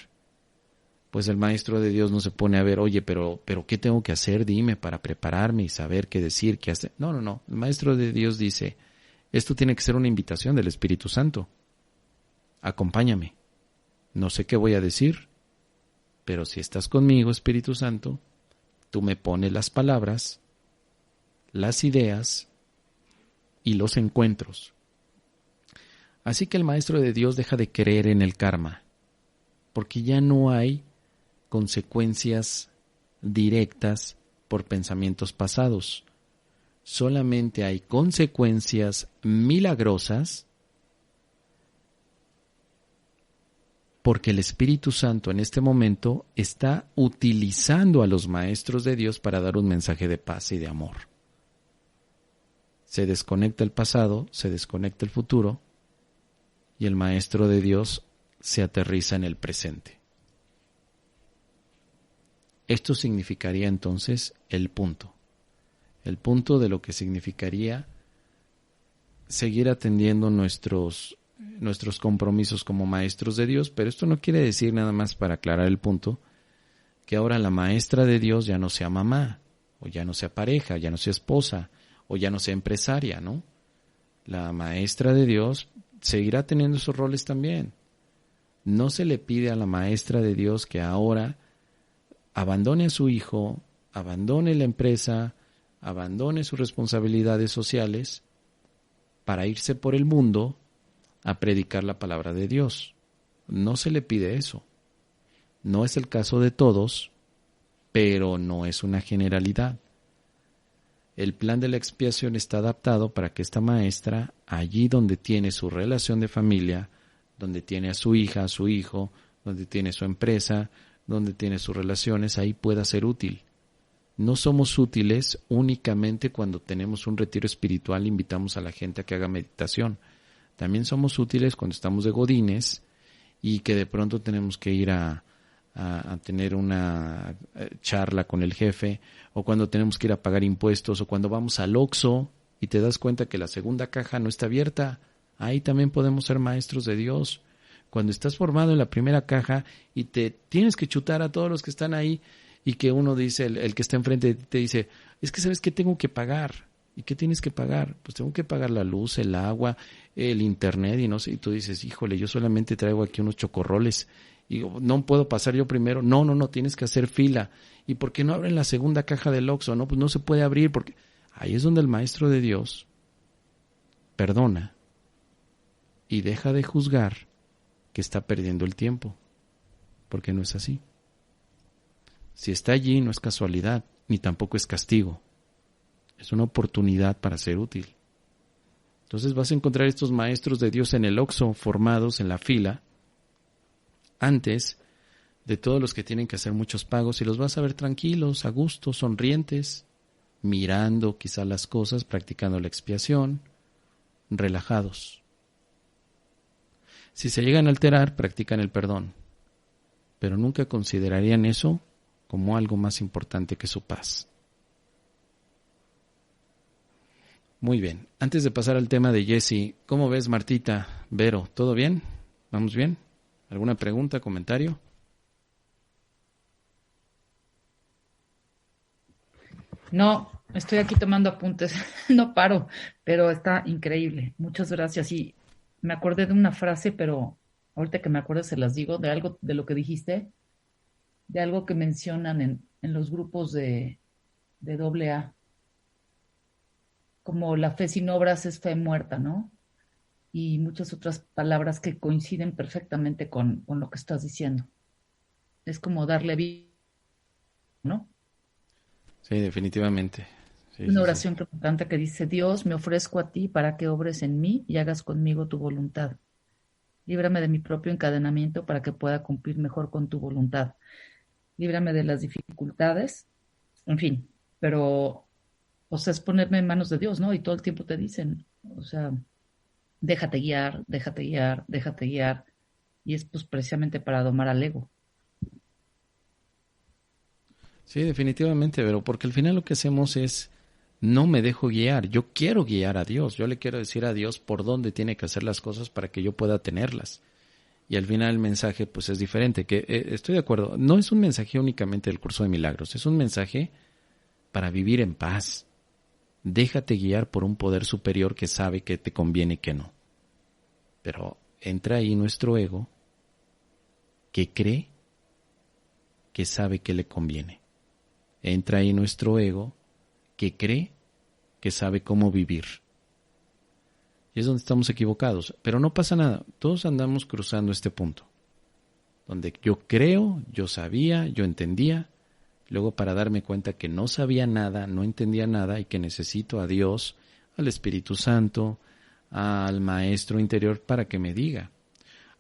Pues el Maestro de Dios no se pone a ver: oye, pero ¿qué tengo que hacer? Dime, para prepararme y saber qué decir, qué hacer. No. El Maestro de Dios dice: esto tiene que ser una invitación del Espíritu Santo. Acompáñame. No sé qué voy a decir, pero si estás conmigo, Espíritu Santo, tú me pones las palabras, las ideas y los encuentros. Así que el Maestro de Dios deja de creer en el karma, porque ya no hay consecuencias directas por pensamientos pasados. Solamente hay consecuencias milagrosas porque el Espíritu Santo en este momento está utilizando a los maestros de Dios para dar un mensaje de paz y de amor. Se desconecta el pasado, se desconecta el futuro, y el Maestro de Dios se aterriza en el presente. Esto significaría entonces el punto de lo que significaría seguir atendiendo nuestros compromisos como maestros de Dios, pero esto no quiere decir, nada más para aclarar el punto, que ahora la maestra de Dios ya no sea mamá, o ya no sea pareja, ya no sea esposa, o ya no sea empresaria, ¿no? La maestra de Dios seguirá teniendo esos roles también. No se le pide a la maestra de Dios que ahora abandone a su hijo, abandone la empresa, abandone sus responsabilidades sociales para irse por el mundo a predicar la palabra de Dios. No se le pide eso. No es el caso de todos, pero no es una generalidad. El plan de la expiación está adaptado para que esta maestra, allí donde tiene su relación de familia, donde tiene a su hija, a su hijo, donde tiene su empresa, donde tiene sus relaciones, ahí pueda ser útil. No somos útiles únicamente cuando tenemos un retiro espiritual e invitamos a la gente a que haga meditación. También somos útiles cuando estamos de godines y que de pronto tenemos que ir a tener una charla con el jefe, o cuando tenemos que ir a pagar impuestos, o cuando vamos al Oxxo y te das cuenta que la segunda caja no está abierta. Ahí también podemos ser maestros de Dios. Cuando estás formado en la primera caja y te tienes que chutar a todos los que están ahí, y que uno dice, el que está enfrente te dice: es que ¿sabes qué tengo que pagar? ¿Y qué tienes que pagar? Pues tengo que pagar la luz, el agua, el internet, y no sé. Y tú dices: híjole, yo solamente traigo aquí unos chocorroles y no puedo pasar yo primero. No, tienes que hacer fila. ¿Y por qué no abren la segunda caja del Oxxo? No, pues no se puede abrir porque... Ahí es donde el Maestro de Dios perdona y deja de juzgar que está perdiendo el tiempo, porque no es así. Si está allí, no es casualidad, ni tampoco es castigo. Es una oportunidad para ser útil. Entonces vas a encontrar estos maestros de Dios en el Oxxo, formados en la fila, antes de todos los que tienen que hacer muchos pagos, y los vas a ver tranquilos, a gusto, sonrientes, mirando quizá las cosas, practicando la expiación, relajados. Si se llegan a alterar, practican el perdón, pero nunca considerarían eso como algo más importante que su paz. Muy bien, antes de pasar al tema de Jesse, ¿cómo ves, Martita, Vero? ¿Todo bien? ¿Vamos bien? ¿Alguna pregunta, comentario? No, estoy aquí tomando apuntes, no paro, pero está increíble. Muchas gracias. Y me acordé de una frase, pero ahorita que me acuerdo se las digo, de algo de lo que dijiste, de algo que mencionan en los grupos de AA, como la fe sin obras es fe muerta, ¿no? Y muchas otras palabras que coinciden perfectamente con lo que estás diciendo. Es como darle vida, ¿no? Sí, definitivamente. Sí, Una sí, sí. oración que me encanta que dice: Dios, me ofrezco a ti para que obres en mí y hagas conmigo tu voluntad. Líbrame de mi propio encadenamiento para que pueda cumplir mejor con tu voluntad. Líbrame de las dificultades, en fin, pero, o sea, es ponerme en manos de Dios, ¿no? Y todo el tiempo te dicen, o sea, déjate guiar, déjate guiar, déjate guiar. Y es pues precisamente para domar al ego. Sí, definitivamente, pero porque al final lo que hacemos es no me dejo guiar, yo quiero guiar a Dios, yo le quiero decir a Dios por dónde tiene que hacer las cosas para que yo pueda tenerlas. Y al final el mensaje pues es diferente, que estoy de acuerdo, no es un mensaje únicamente del curso de milagros, es un mensaje para vivir en paz. Déjate guiar por un poder superior que sabe que te conviene y que no. Pero entra ahí nuestro ego que cree que sabe que le conviene. Entra ahí nuestro ego que cree que sabe cómo vivir. Y es donde estamos equivocados. Pero no pasa nada. Todos andamos cruzando este punto. Donde yo creo, yo sabía, yo entendía. Luego para darme cuenta que no sabía nada, no entendía nada y que necesito a Dios, al Espíritu Santo, al Maestro interior para que me diga.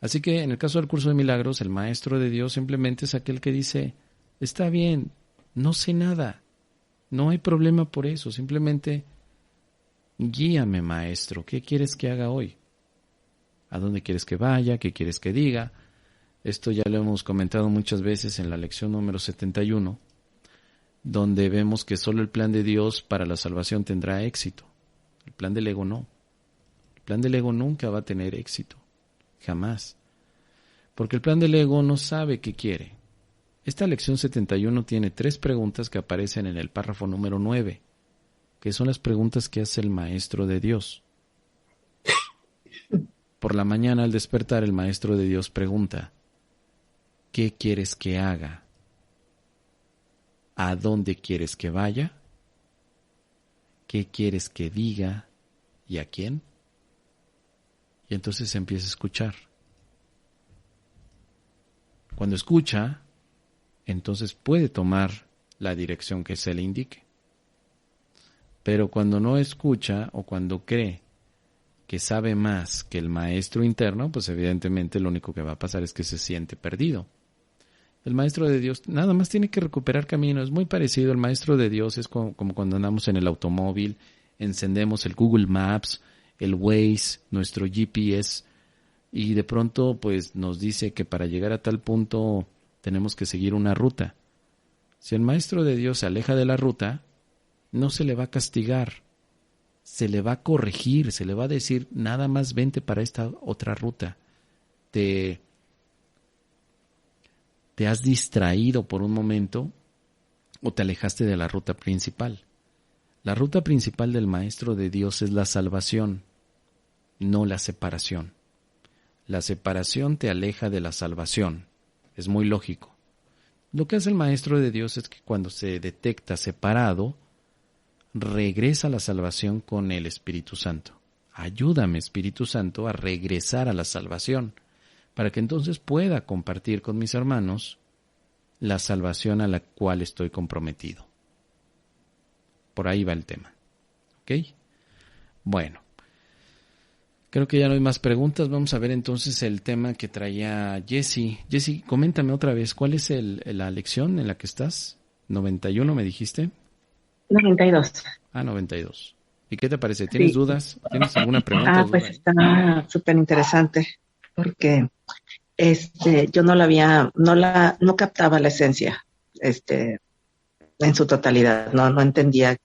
Así que en el caso del curso de milagros, el Maestro de Dios simplemente es aquel que dice, está bien, no sé nada, no hay problema por eso, simplemente guíame, Maestro, ¿qué quieres que haga hoy? ¿A dónde quieres que vaya? ¿Qué quieres que diga? Esto ya lo hemos comentado muchas veces en la lección número 71, donde vemos que solo el plan de Dios para la salvación tendrá éxito. El plan del ego no. El plan del ego nunca va a tener éxito. Jamás. Porque el plan del ego no sabe qué quiere. Esta lección 71 tiene 3 preguntas que aparecen en el párrafo número 9, que son las preguntas que hace el Maestro de Dios. Por la mañana al despertar el Maestro de Dios pregunta, ¿qué quieres que haga? ¿A dónde quieres que vaya? ¿Qué quieres que diga? ¿Y a quién? Y entonces se empieza a escuchar. Cuando escucha, entonces puede tomar la dirección que se le indique. Pero cuando no escucha o cuando cree que sabe más que el maestro interno, pues evidentemente lo único que va a pasar es que se siente perdido. El Maestro de Dios nada más tiene que recuperar camino. Es muy parecido. El Maestro de Dios es como cuando andamos en el automóvil, encendemos el Google Maps, el Waze, nuestro GPS, y de pronto pues nos dice que para llegar a tal punto tenemos que seguir una ruta. Si el Maestro de Dios se aleja de la ruta, no se le va a castigar, se le va a corregir, se le va a decir, nada más vente para esta otra ruta. Te has distraído por un momento o te alejaste de la ruta principal. La ruta principal del Maestro de Dios es la salvación, no la separación. La separación te aleja de la salvación. Es muy lógico. Lo que hace el Maestro de Dios es que cuando se detecta separado, regresa a la salvación con el Espíritu Santo. Ayúdame, Espíritu Santo, a regresar a la salvación, para que entonces pueda compartir con mis hermanos la salvación a la cual estoy comprometido. Por ahí va el tema. ¿Ok? Bueno, creo que ya no hay más preguntas. Vamos a ver entonces el tema que traía Jessy. Jessy, coméntame otra vez, ¿cuál es la lección en la que estás? 91, me dijiste. 92. 92. ¿Y qué te parece? ¿Tienes Sí. dudas? ¿Tienes alguna pregunta? Pues está súper interesante porque yo no captaba la esencia, en su totalidad, no entendía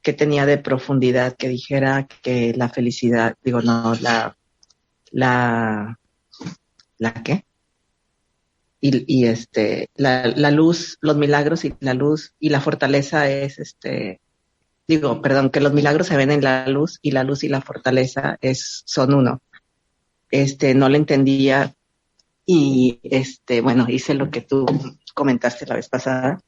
qué tenía de profundidad que dijera que la felicidad, la ¿qué? Y la luz, los milagros y la luz y la fortaleza es que los milagros se ven en la luz y la fortaleza son uno. No lo entendía y hice lo que tú comentaste la vez pasada.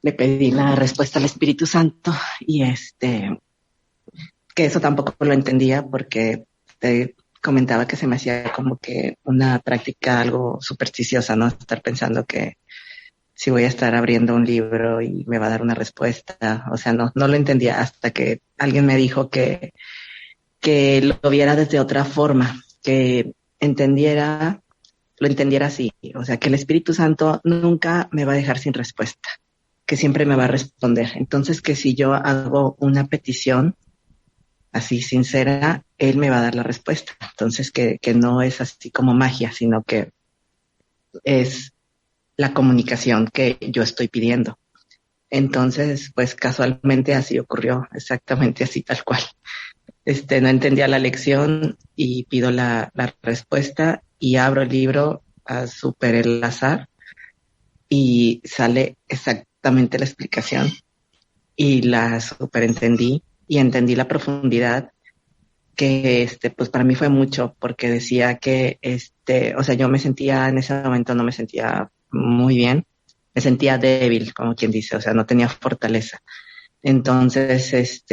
Le pedí la respuesta al Espíritu Santo y que eso tampoco lo entendía porque te comentaba que se me hacía como que una práctica algo supersticiosa, ¿no? Estar pensando que si voy a estar abriendo un libro y me va a dar una respuesta. O sea, no lo entendía hasta que alguien me dijo que lo viera desde otra forma, que lo entendiera así. O sea, que el Espíritu Santo nunca me va a dejar sin respuesta, que siempre me va a responder. Entonces, que si yo hago una petición así sincera, Él me va a dar la respuesta. Entonces, que no es así como magia, sino que es la comunicación que yo estoy pidiendo. Entonces, pues casualmente así ocurrió, exactamente así, tal cual. No entendía la lección y pido la respuesta y abro el libro a super el azar y sale exactamente la explicación y la super entendí y entendí la profundidad que pues para mí fue mucho porque decía que o sea, yo me sentía en ese momento no me sentía muy bien, me sentía débil, como quien dice, o sea, no tenía fortaleza. Entonces,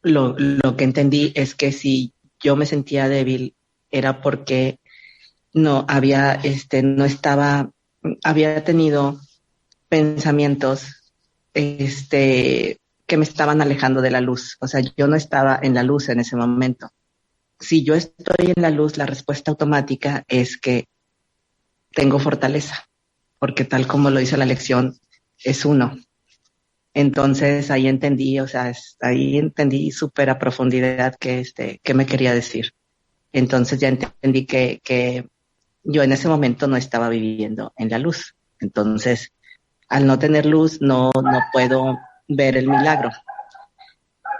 lo que entendí es que si yo me sentía débil era porque había tenido pensamientos, que me estaban alejando de la luz. O sea, yo no estaba en la luz en ese momento. Si yo estoy en la luz, la respuesta automática es que tengo fortaleza, porque tal como lo dice la lección, es uno. Entonces ahí entendí, o sea, ahí entendí súper a profundidad qué me quería decir. Entonces ya entendí que yo en ese momento no estaba viviendo en la luz. Entonces, al no tener luz, no puedo ver el milagro.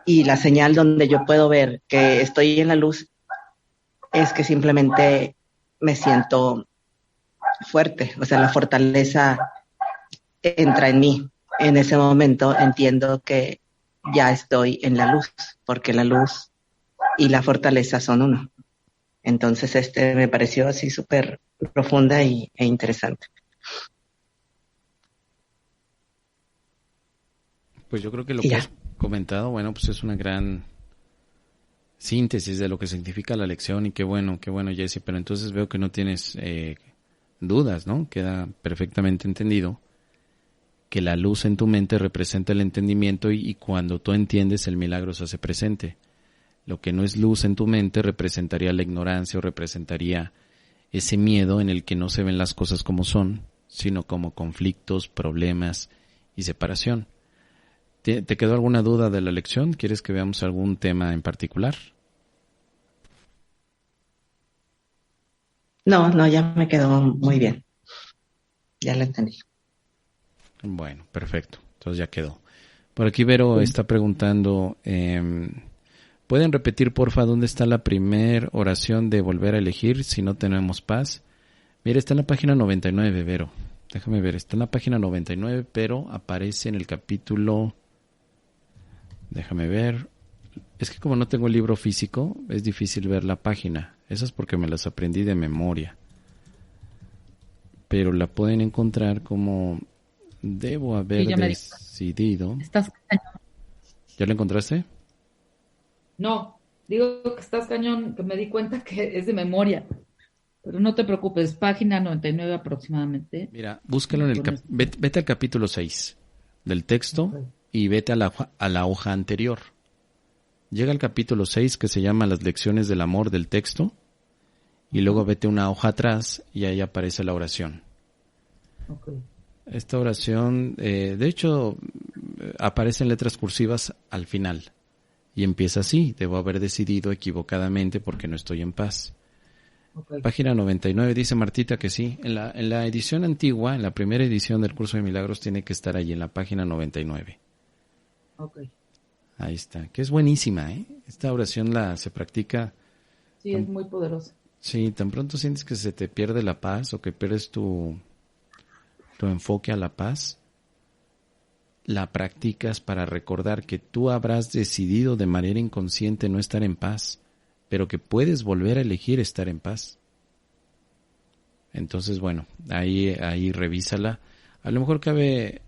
Y la señal donde yo puedo ver que estoy en la luz es que simplemente me siento fuerte, o sea, la fortaleza entra en mí. En ese momento entiendo que ya estoy en la luz, porque la luz y la fortaleza son uno. Entonces, me pareció así súper profunda e interesante. Pues yo creo que lo que has comentado, bueno, pues es una gran síntesis de lo que significa la lección y qué bueno, Jessy, pero entonces veo que no tienes dudas, ¿no? Queda perfectamente entendido que la luz en tu mente representa el entendimiento y cuando tú entiendes el milagro se hace presente. Lo que no es luz en tu mente representaría la ignorancia o representaría ese miedo en el que no se ven las cosas como son, sino como conflictos, problemas y separación. ¿Te quedó alguna duda de la lección? ¿Quieres que veamos algún tema en particular? No, ya me quedó muy bien. Ya lo entendí. Bueno, perfecto. Entonces ya quedó. Por aquí Vero está preguntando, ¿pueden repetir porfa dónde está la primer oración de volver a elegir si no tenemos paz? Mira, está en la página 99, Vero. Déjame ver, está en la página 99, pero aparece en el capítulo... Déjame ver. Es que como no tengo el libro físico, es difícil ver la página. Eso es porque me las aprendí de memoria. Pero la pueden encontrar como debo haber decidido. ¿Estás cañón? ¿Ya la encontraste? No, digo que estás cañón, que me di cuenta que es de memoria. Pero no te preocupes, página 99 aproximadamente. Mira, búscalo en vete al capítulo 6 del texto. Okay. Y vete a la hoja anterior. Llega al capítulo 6 que se llama Las lecciones del amor del texto y luego vete una hoja atrás y ahí aparece la oración. Okay. Esta oración, de hecho, aparece en letras cursivas al final y empieza así: debo haber decidido equivocadamente porque no estoy en paz. Okay. Página 99, dice Martita que sí. En la edición antigua, en la primera edición del Curso de Milagros, tiene que estar ahí en la página 99. Okay. Ahí está, que es buenísima, ¿eh? Esta oración se practica. Sí, es muy poderosa. Sí, tan pronto sientes que se te pierde la paz o que pierdes tu enfoque a la paz, la practicas para recordar que tú habrás decidido de manera inconsciente no estar en paz, pero que puedes volver a elegir estar en paz. Entonces, bueno, ahí revísala. A lo mejor cabe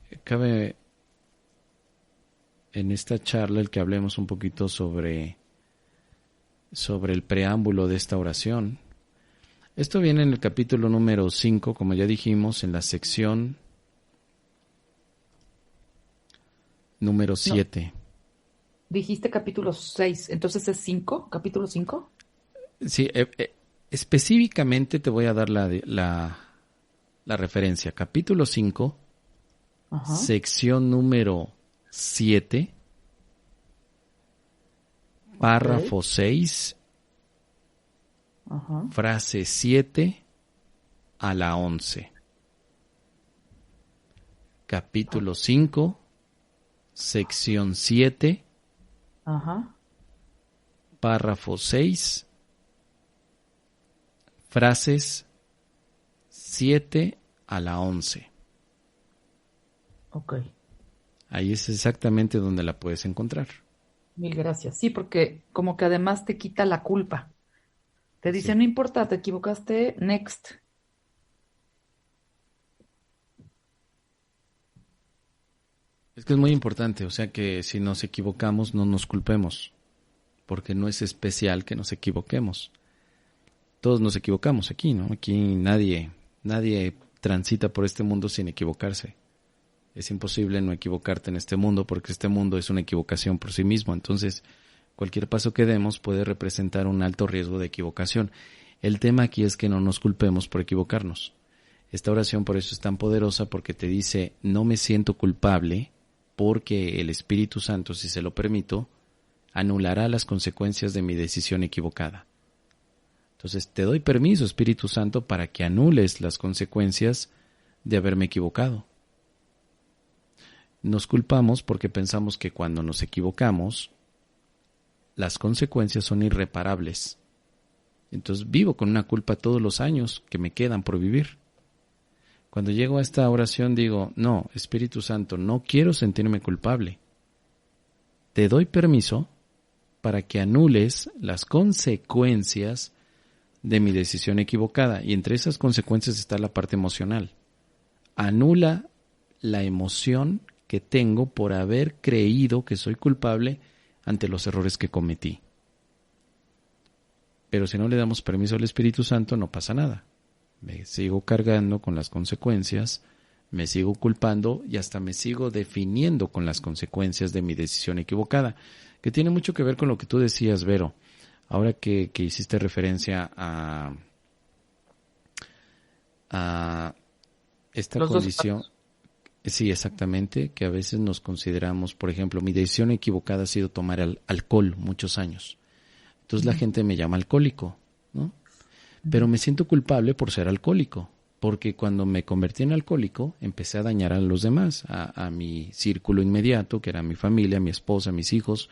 en esta charla el que hablemos un poquito sobre el preámbulo de esta oración. Esto viene en el capítulo número 5, como ya dijimos, en la sección número 7. No, dijiste capítulo 6, entonces es 5, capítulo 5. Sí, específicamente te voy a dar la referencia. Capítulo 5, Ajá. sección número 7, párrafo 6, Ajá. frase 7 a la 11. Capítulo 5, sección 7, Ajá. párrafo 6, frases 7 a la 11. Ok. Ahí es exactamente donde la puedes encontrar. Mil gracias. Sí, porque como que además te quita la culpa. Te dice, Sí. no importa, te equivocaste, next. Es que es muy importante, o sea que si nos equivocamos no nos culpemos, porque no es especial que nos equivoquemos. Todos nos equivocamos aquí, ¿no? Aquí nadie transita por este mundo sin equivocarse. Es imposible no equivocarte en este mundo porque este mundo es una equivocación por sí mismo. Entonces, cualquier paso que demos puede representar un alto riesgo de equivocación. El tema aquí es que no nos culpemos por equivocarnos. Esta oración por eso es tan poderosa porque te dice, no me siento culpable porque el Espíritu Santo, si se lo permito, anulará las consecuencias de mi decisión equivocada. Entonces, te doy permiso, Espíritu Santo, para que anules las consecuencias de haberme equivocado. Nos culpamos porque pensamos que cuando nos equivocamos, las consecuencias son irreparables. Entonces, vivo con una culpa todos los años que me quedan por vivir. Cuando llego a esta oración digo, no, Espíritu Santo, no quiero sentirme culpable. Te doy permiso para que anules las consecuencias de mi decisión equivocada. Y entre esas consecuencias está la parte emocional. Anula la emoción que tengo por haber creído que soy culpable ante los errores que cometí. Pero si no le damos permiso al Espíritu Santo, no pasa nada. Me sigo cargando con las consecuencias, me sigo culpando y hasta me sigo definiendo con las consecuencias de mi decisión equivocada, que tiene mucho que ver con lo que tú decías, Vero. Ahora que hiciste referencia a esta Los condición, sí, exactamente, que a veces nos consideramos, por ejemplo, mi decisión equivocada ha sido tomar alcohol muchos años. Entonces la gente me llama alcohólico, ¿no? Pero me siento culpable por ser alcohólico, porque cuando me convertí en alcohólico empecé a dañar a los demás, a mi círculo inmediato, que era mi familia, mi esposa, mis hijos.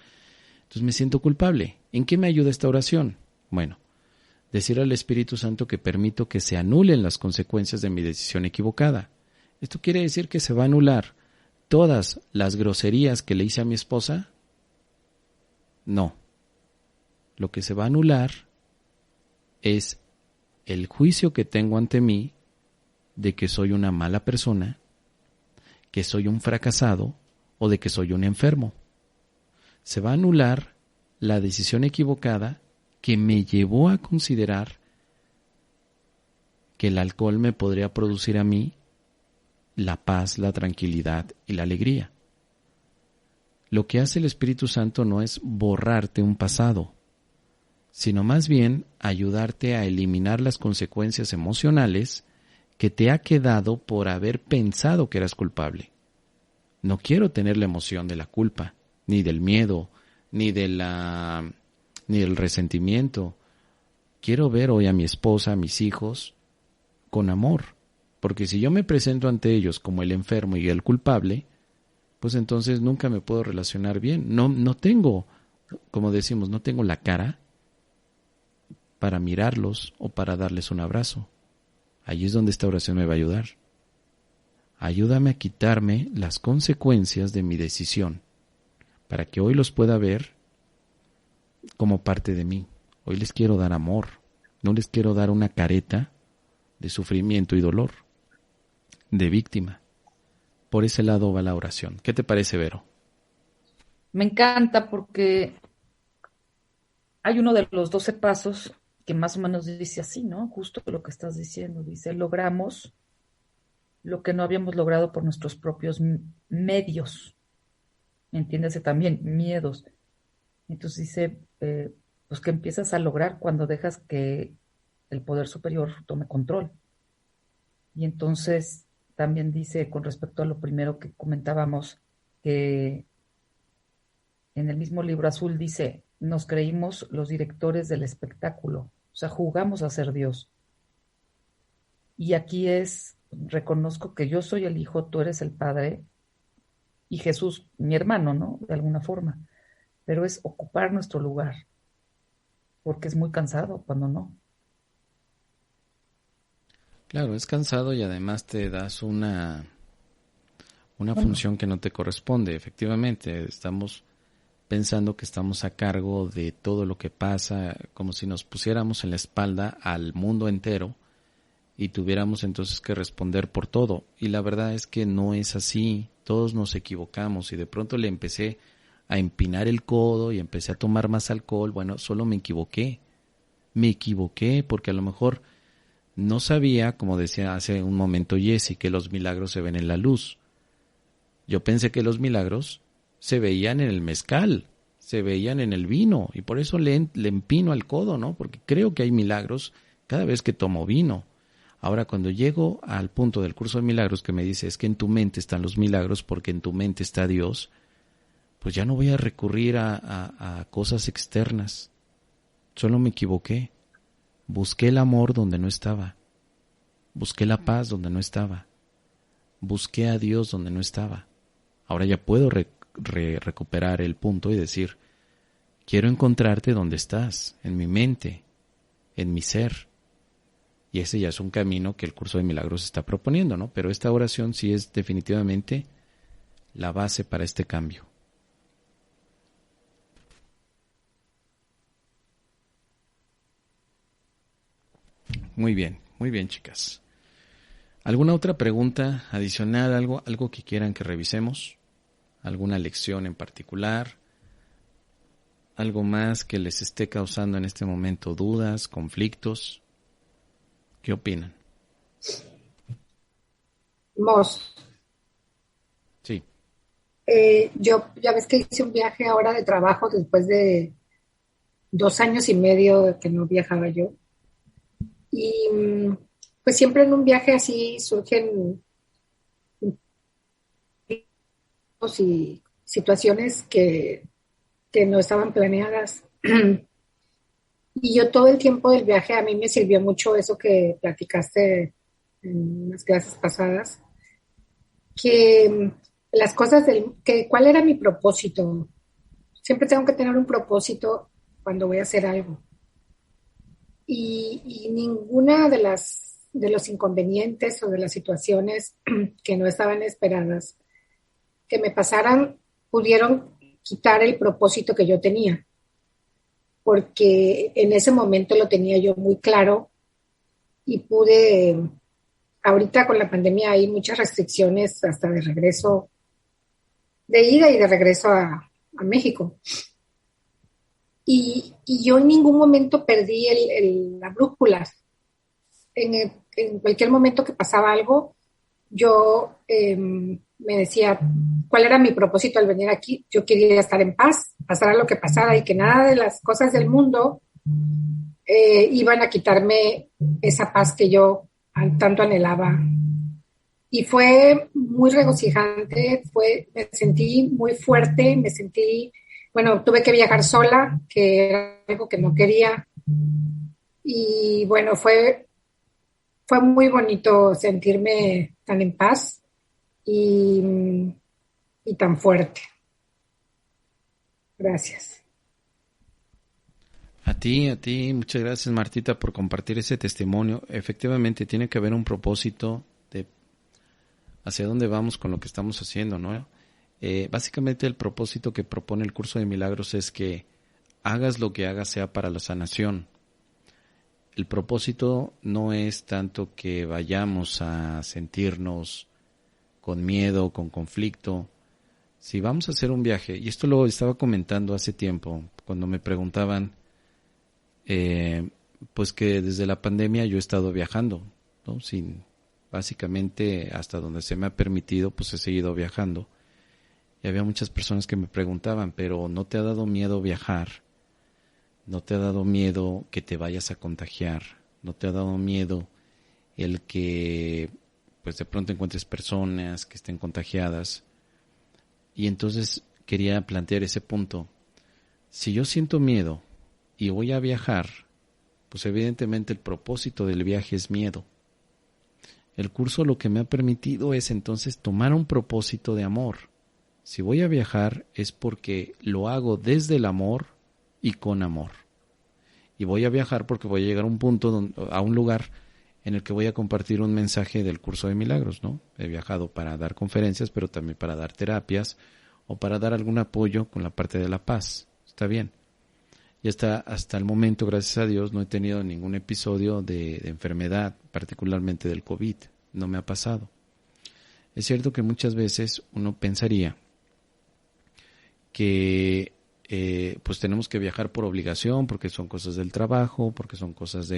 Entonces me siento culpable. ¿En qué me ayuda esta oración? Bueno, decir al Espíritu Santo que permito que se anulen las consecuencias de mi decisión equivocada. ¿Esto quiere decir que se va a anular todas las groserías que le hice a mi esposa? No. Lo que se va a anular es el juicio que tengo ante mí de que soy una mala persona, que soy un fracasado o de que soy un enfermo. Se va a anular la decisión equivocada que me llevó a considerar que el alcohol me podría producir a mí la paz, la tranquilidad y la alegría. Lo que hace el Espíritu Santo no es borrarte un pasado, sino más bien ayudarte a eliminar las consecuencias emocionales que te ha quedado por haber pensado que eras culpable. No quiero tener la emoción de la culpa, ni del miedo, ni del resentimiento. Quiero ver hoy a mi esposa, a mis hijos, con amor. Porque si yo me presento ante ellos como el enfermo y el culpable, pues entonces nunca me puedo relacionar bien. No tengo, como decimos, no tengo la cara para mirarlos o para darles un abrazo. Allí es donde esta oración me va a ayudar. Ayúdame a quitarme las consecuencias de mi decisión, para que hoy los pueda ver como parte de mí. Hoy les quiero dar amor, no les quiero dar una careta de sufrimiento y dolor, de víctima. Por ese lado va la oración. ¿Qué te parece, Vero? Me encanta porque hay uno de los 12 pasos que más o menos dice así, ¿no? Justo lo que estás diciendo. Dice, logramos lo que no habíamos logrado por nuestros propios medios. Entiéndase también, miedos. Entonces dice, pues que empiezas a lograr cuando dejas que el poder superior tome control. Y entonces también dice, con respecto a lo primero que comentábamos, que en el mismo libro azul dice, nos creímos los directores del espectáculo, o sea, jugamos a ser Dios. Y aquí es, reconozco que yo soy el hijo, tú eres el padre, y Jesús, mi hermano, ¿no? De alguna forma. Pero es ocupar nuestro lugar, porque es muy cansado cuando no. Claro, es cansado y además te das una Bueno, función que no te corresponde. Efectivamente, estamos pensando que estamos a cargo de todo lo que pasa, como si nos pusiéramos en la espalda al mundo entero y tuviéramos entonces que responder por todo. Y la verdad es que no es así. Todos nos equivocamos y de pronto le empecé a empinar el codo y empecé a tomar más alcohol. Bueno, solo me equivoqué. Me equivoqué porque a lo mejor no sabía, como decía hace un momento Jessy, que los milagros se ven en la luz. Yo pensé que los milagros se veían en el mezcal, se veían en el vino, y por eso le empino al codo, ¿no? Porque creo que hay milagros cada vez que tomo vino. Ahora, cuando llego al punto del curso de milagros que me dice es que en tu mente están los milagros porque en tu mente está Dios, pues ya no voy a recurrir a cosas externas. Solo me equivoqué. Busqué el amor donde no estaba. Busqué la paz donde no estaba. Busqué a Dios donde no estaba. Ahora ya puedo recuperar el punto y decir, quiero encontrarte donde estás, en mi mente, en mi ser. Y ese ya es un camino que el curso de milagros está proponiendo, ¿no? Pero esta oración sí es definitivamente la base para este cambio. Muy bien, chicas. ¿Alguna otra pregunta adicional, algo que quieran que revisemos? ¿Alguna lección en particular? ¿Algo más que les esté causando en este momento dudas, conflictos? ¿Qué opinan? Mos, Sí. yo ya ves que hice un viaje ahora de trabajo después de 2 años y medio que no viajaba yo. Y pues siempre en un viaje así surgen y situaciones que no estaban planeadas. Y yo todo el tiempo del viaje a mí me sirvió mucho eso que platicaste en las clases pasadas, que las cosas que cuál era mi propósito. Siempre tengo que tener un propósito cuando voy a hacer algo. Y ninguna de los inconvenientes o de las situaciones que no estaban esperadas que me pasaran pudieron quitar el propósito que yo tenía, porque en ese momento lo tenía yo muy claro y ahorita con la pandemia hay muchas restricciones hasta de regreso, de ida y de regreso a México. Y yo en ningún momento perdí la brújula. En cualquier momento que pasaba algo, yo me decía cuál era mi propósito al venir aquí. Yo quería estar en paz, pasara lo que pasara y que nada de las cosas del mundo iban a quitarme esa paz que yo tanto anhelaba. Y fue muy regocijante, me sentí muy fuerte, bueno, tuve que viajar sola, que era algo que no quería. Y bueno, fue muy bonito sentirme tan en paz y tan fuerte. Gracias. A ti, muchas gracias Martita por compartir ese testimonio. Efectivamente tiene que haber un propósito de hacia dónde vamos con lo que estamos haciendo, ¿no? Básicamente el propósito que propone el curso de milagros es que hagas lo que hagas sea para la sanación. El propósito no es tanto que vayamos a sentirnos con miedo, con conflicto. Si vamos a hacer un viaje, y esto lo estaba comentando hace tiempo, cuando me preguntaban, pues que desde la pandemia yo he estado viajando, ¿no? Básicamente hasta donde se me ha permitido, pues he seguido viajando. Y había muchas personas que me preguntaban, pero ¿no te ha dado miedo viajar? ¿No te ha dado miedo que te vayas a contagiar? ¿No te ha dado miedo el que pues de pronto encuentres personas que estén contagiadas? Y entonces quería plantear ese punto. Si yo siento miedo y voy a viajar, pues evidentemente el propósito del viaje es miedo. El curso lo que me ha permitido es entonces tomar un propósito de amor. Si voy a viajar es porque lo hago desde el amor y con amor. Y voy a viajar porque voy a llegar a un punto, a un lugar en el que voy a compartir un mensaje del curso de milagros, ¿no? He viajado para dar conferencias, pero también para dar terapias o para dar algún apoyo con la parte de la paz. Está bien. Y hasta el momento, gracias a Dios, no he tenido ningún episodio de enfermedad, particularmente del COVID. No me ha pasado. Es cierto que muchas veces uno pensaría que pues tenemos que viajar por obligación, porque son cosas del trabajo, porque son cosas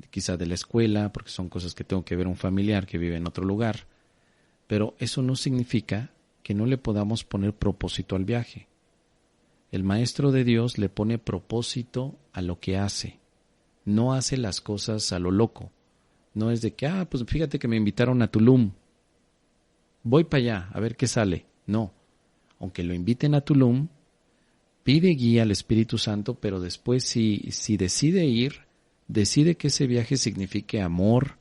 quizá de la escuela, porque son cosas que tengo que ver a un familiar que vive en otro lugar. Pero eso no significa que no le podamos poner propósito al viaje. El maestro de Dios le pone propósito a lo que hace. No hace las cosas a lo loco. No es de que, pues fíjate que me invitaron a Tulum. Voy para allá, a ver qué sale. No. Aunque lo inviten a Tulum, pide guía al Espíritu Santo, pero después si decide ir, decide que ese viaje signifique amor,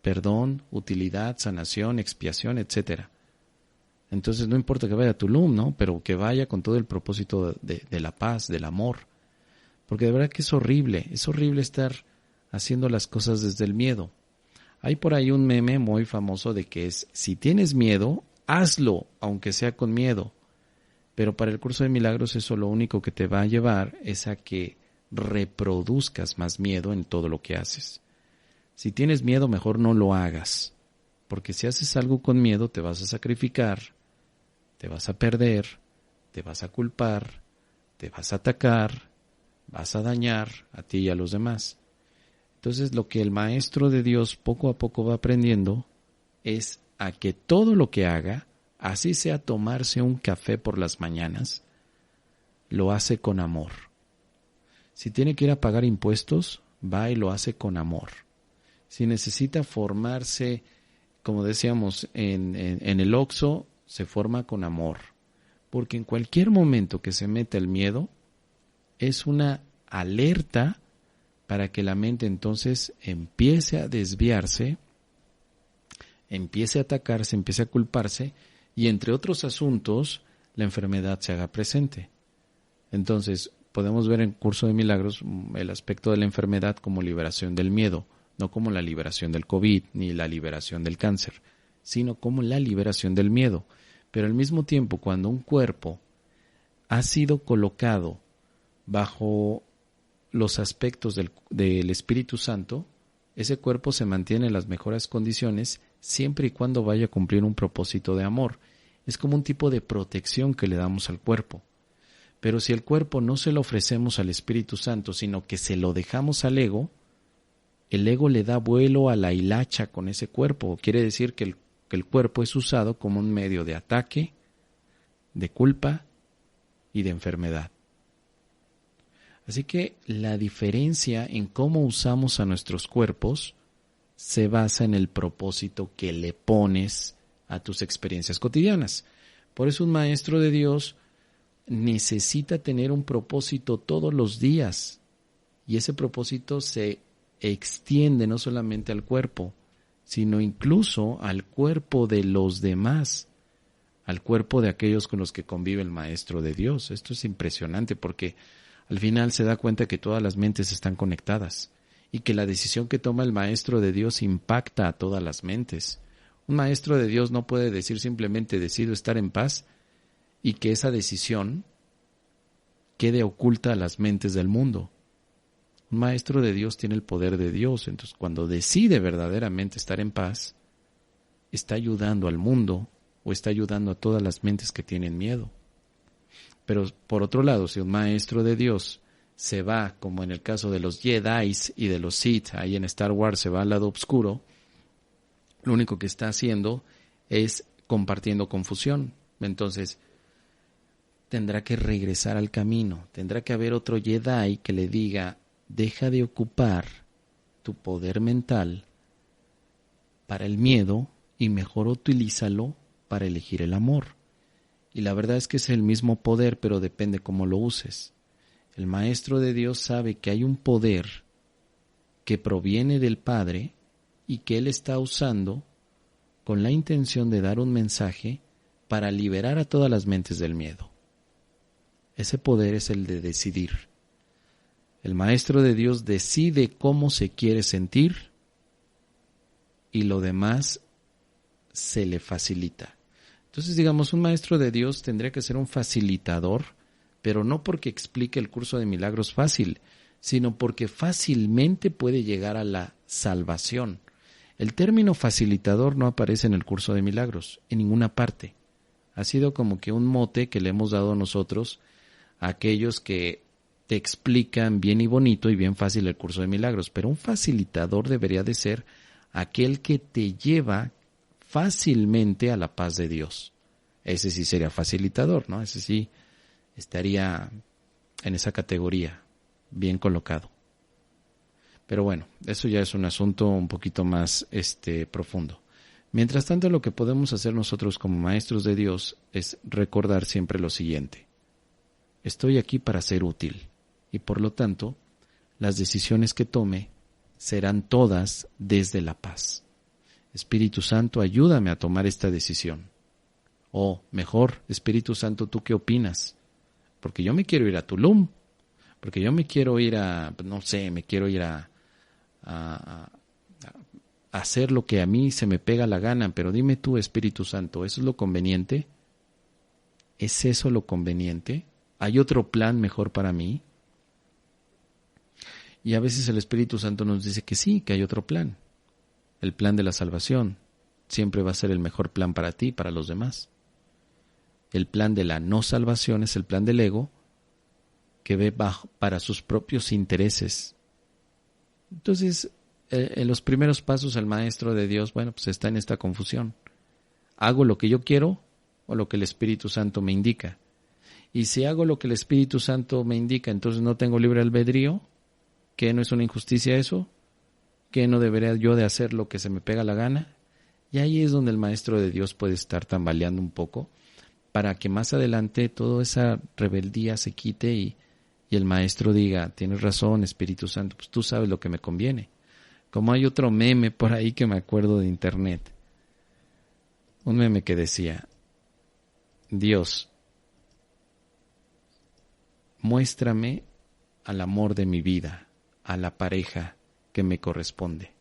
perdón, utilidad, sanación, expiación, etcétera. Entonces no importa que vaya a Tulum, ¿no? Pero que vaya con todo el propósito de la paz, del amor. Porque de verdad que es horrible estar haciendo las cosas desde el miedo. Hay por ahí un meme muy famoso de que es, si tienes miedo, hazlo, aunque sea con miedo. Pero para el curso de milagros eso lo único que te va a llevar es a que reproduzcas más miedo en todo lo que haces. Si tienes miedo, mejor no lo hagas. Porque si haces algo con miedo, te vas a sacrificar, te vas a perder, te vas a culpar, te vas a atacar, vas a dañar a ti y a los demás. Entonces lo que el maestro de Dios poco a poco va aprendiendo es a que todo lo que haga, así sea tomarse un café por las mañanas, lo hace con amor. Si tiene que ir a pagar impuestos, va y lo hace con amor. Si necesita formarse, como decíamos, en el Oxxo, se forma con amor. Porque en cualquier momento que se meta el miedo, es una alerta para que la mente entonces empiece a desviarse, empiece a atacarse, empiece a culparse, y entre otros asuntos, la enfermedad se haga presente. Entonces, podemos ver en Curso de Milagros el aspecto de la enfermedad como liberación del miedo, no como la liberación del COVID ni la liberación del cáncer, sino como la liberación del miedo. Pero al mismo tiempo, cuando un cuerpo ha sido colocado bajo los aspectos del Espíritu Santo, ese cuerpo se mantiene en las mejores condiciones siempre y cuando vaya a cumplir un propósito de amor. Es como un tipo de protección que le damos al cuerpo. Pero si el cuerpo no se lo ofrecemos al Espíritu Santo, sino que se lo dejamos al ego, el ego le da vuelo a la hilacha con ese cuerpo. Quiere decir que el cuerpo es usado como un medio de ataque, de culpa y de enfermedad. Así que la diferencia en cómo usamos a nuestros cuerpos se basa en el propósito que le pones a tus experiencias cotidianas. Por eso un maestro de Dios necesita tener un propósito todos los días, y ese propósito se extiende no solamente al cuerpo, sino incluso al cuerpo de los demás, al cuerpo de aquellos con los que convive el maestro de Dios. Esto es impresionante porque al final se da cuenta que todas las mentes están conectadas y que la decisión que toma el maestro de Dios impacta a todas las mentes. Un maestro de Dios no puede decir simplemente decido estar en paz y que esa decisión quede oculta a las mentes del mundo. Un maestro de Dios tiene el poder de Dios, entonces cuando decide verdaderamente estar en paz, está ayudando al mundo o está ayudando a todas las mentes que tienen miedo. Pero por otro lado, si un maestro de Dios se va, como en el caso de los Jedi y de los Sith, ahí en Star Wars se va al lado oscuro, lo único que está haciendo es compartiendo confusión. Entonces, tendrá que regresar al camino, tendrá que haber otro Jedi que le diga, deja de ocupar tu poder mental para el miedo y mejor utilízalo para elegir el amor. Y la verdad es que es el mismo poder, pero depende cómo lo uses. El Maestro de Dios sabe que hay un poder que proviene del Padre y que Él está usando con la intención de dar un mensaje para liberar a todas las mentes del miedo. Ese poder es el de decidir. El Maestro de Dios decide cómo se quiere sentir y lo demás se le facilita. Entonces, digamos, un Maestro de Dios tendría que ser un facilitador, pero no porque explique el curso de milagros fácil, sino porque fácilmente puede llegar a la salvación. El término facilitador no aparece en el curso de milagros, en ninguna parte. Ha sido como que un mote que le hemos dado nosotros a aquellos que te explican bien y bonito y bien fácil el curso de milagros, pero un facilitador debería de ser aquel que te lleva fácilmente a la paz de Dios. Ese sí sería facilitador, ¿no? Ese sí estaría en esa categoría, bien colocado. Pero bueno, eso ya es un asunto un poquito más profundo. Mientras tanto, lo que podemos hacer nosotros como maestros de Dios es recordar siempre lo siguiente. Estoy aquí para ser útil y por lo tanto, las decisiones que tome serán todas desde la paz. Espíritu Santo, ayúdame a tomar esta decisión. O mejor, Espíritu Santo, ¿tú qué opinas? Porque yo me quiero ir a Tulum, porque yo me quiero ir a, no sé, me quiero ir a hacer lo que a mí se me pega la gana, pero dime tú, Espíritu Santo, ¿eso es lo conveniente? ¿Es eso lo conveniente? ¿Hay otro plan mejor para mí? Y a veces el Espíritu Santo nos dice que sí, que hay otro plan. El plan de la salvación siempre va a ser el mejor plan para ti y para los demás. El plan de la no salvación es el plan del ego que ve para sus propios intereses. Entonces, en los primeros pasos el Maestro de Dios, bueno, pues está en esta confusión. ¿Hago lo que yo quiero o lo que el Espíritu Santo me indica? Y si hago lo que el Espíritu Santo me indica, entonces no tengo libre albedrío. ¿Qué no es una injusticia eso? ¿Qué no debería yo de hacer lo que se me pega la gana? Y ahí es donde el Maestro de Dios puede estar tambaleando un poco para que más adelante toda esa rebeldía se quite y el Maestro diga, tienes razón, Espíritu Santo, pues tú sabes lo que me conviene. Como hay otro meme por ahí que me acuerdo de internet. Un meme que decía, Dios, muéstrame al amor de mi vida, a la pareja que me corresponde.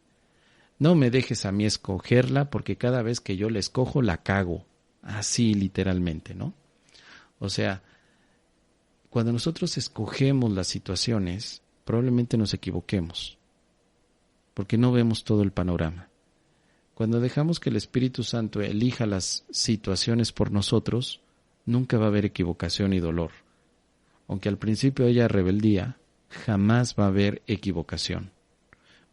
No me dejes a mí escogerla porque cada vez que yo la escojo la cago. Así literalmente, ¿no? O sea, cuando nosotros escogemos las situaciones, probablemente nos equivoquemos, porque no vemos todo el panorama. Cuando dejamos que el Espíritu Santo elija las situaciones por nosotros, nunca va a haber equivocación y dolor. Aunque al principio haya rebeldía, jamás va a haber equivocación,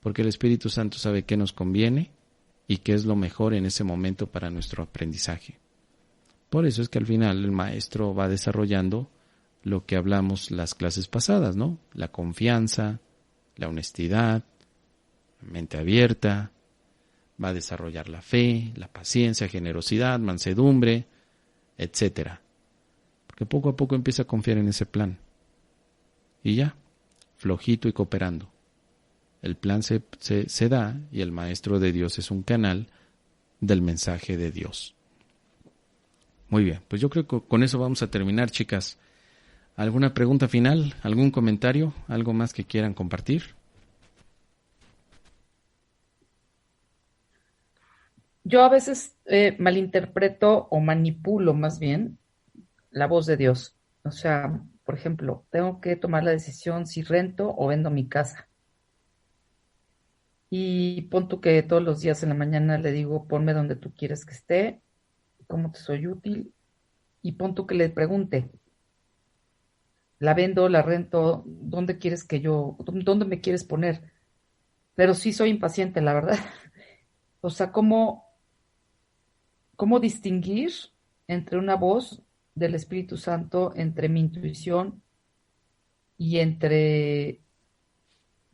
porque el Espíritu Santo sabe qué nos conviene y qué es lo mejor en ese momento para nuestro aprendizaje. Por eso es que al final el maestro va desarrollando lo que hablamos las clases pasadas, ¿no? La confianza, la honestidad, la mente abierta, va a desarrollar la fe, la paciencia, generosidad, mansedumbre, etcétera. Porque poco a poco empieza a confiar en ese plan. Y ya, flojito y cooperando. El plan se da y el Maestro de Dios es un canal del mensaje de Dios. Muy bien, pues yo creo que con eso vamos a terminar, chicas. ¿Alguna pregunta final? ¿Algún comentario? ¿Algo más que quieran compartir? Yo a veces malinterpreto o manipulo más bien la voz de Dios. O sea, por ejemplo, tengo que tomar la decisión si rento o vendo mi casa. Y pon tú que todos los días en la mañana le digo, ponme donde tú quieres que esté, cómo te soy útil. Y pon tú que le pregunte, la vendo, la rento, dónde me quieres poner? Pero sí soy impaciente, la verdad. O sea, ¿cómo distinguir entre una voz del Espíritu Santo, entre mi intuición y entre,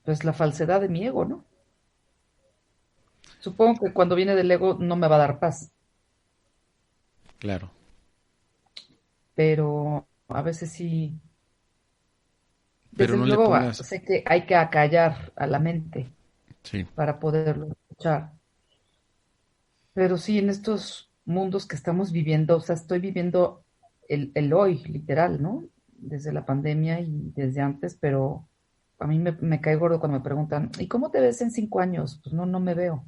pues, la falsedad de mi ego, ¿no? Supongo que cuando viene del ego no me va a dar paz, Claro, pero a veces sí, pero desde no le luego pongas, sé que hay que acallar a la mente sí, para poderlo escuchar, pero sí, en estos mundos que estamos viviendo, o sea, estoy viviendo el hoy, literal, ¿no? Desde la pandemia y desde antes, pero a mí me cae gordo cuando me preguntan, ¿y cómo te ves en 5 años? Pues no, no me veo.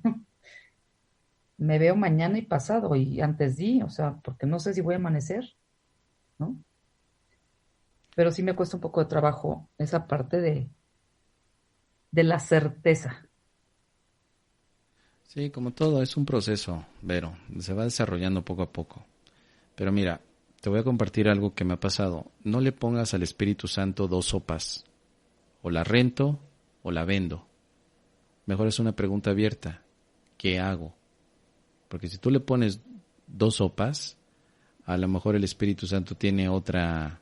Me veo mañana y pasado y antes di, o sea, porque no sé si voy a amanecer, ¿no? Pero sí me cuesta un poco de trabajo esa parte de la certeza. sí, como todo, es un proceso, Vero, se va desarrollando poco a poco. Pero mira, te voy a compartir algo que me ha pasado. No le pongas al Espíritu Santo dos sopas, o la rento o la vendo. Mejor es una pregunta abierta, ¿qué hago? Porque si tú le pones dos sopas, a lo mejor el Espíritu Santo tiene otra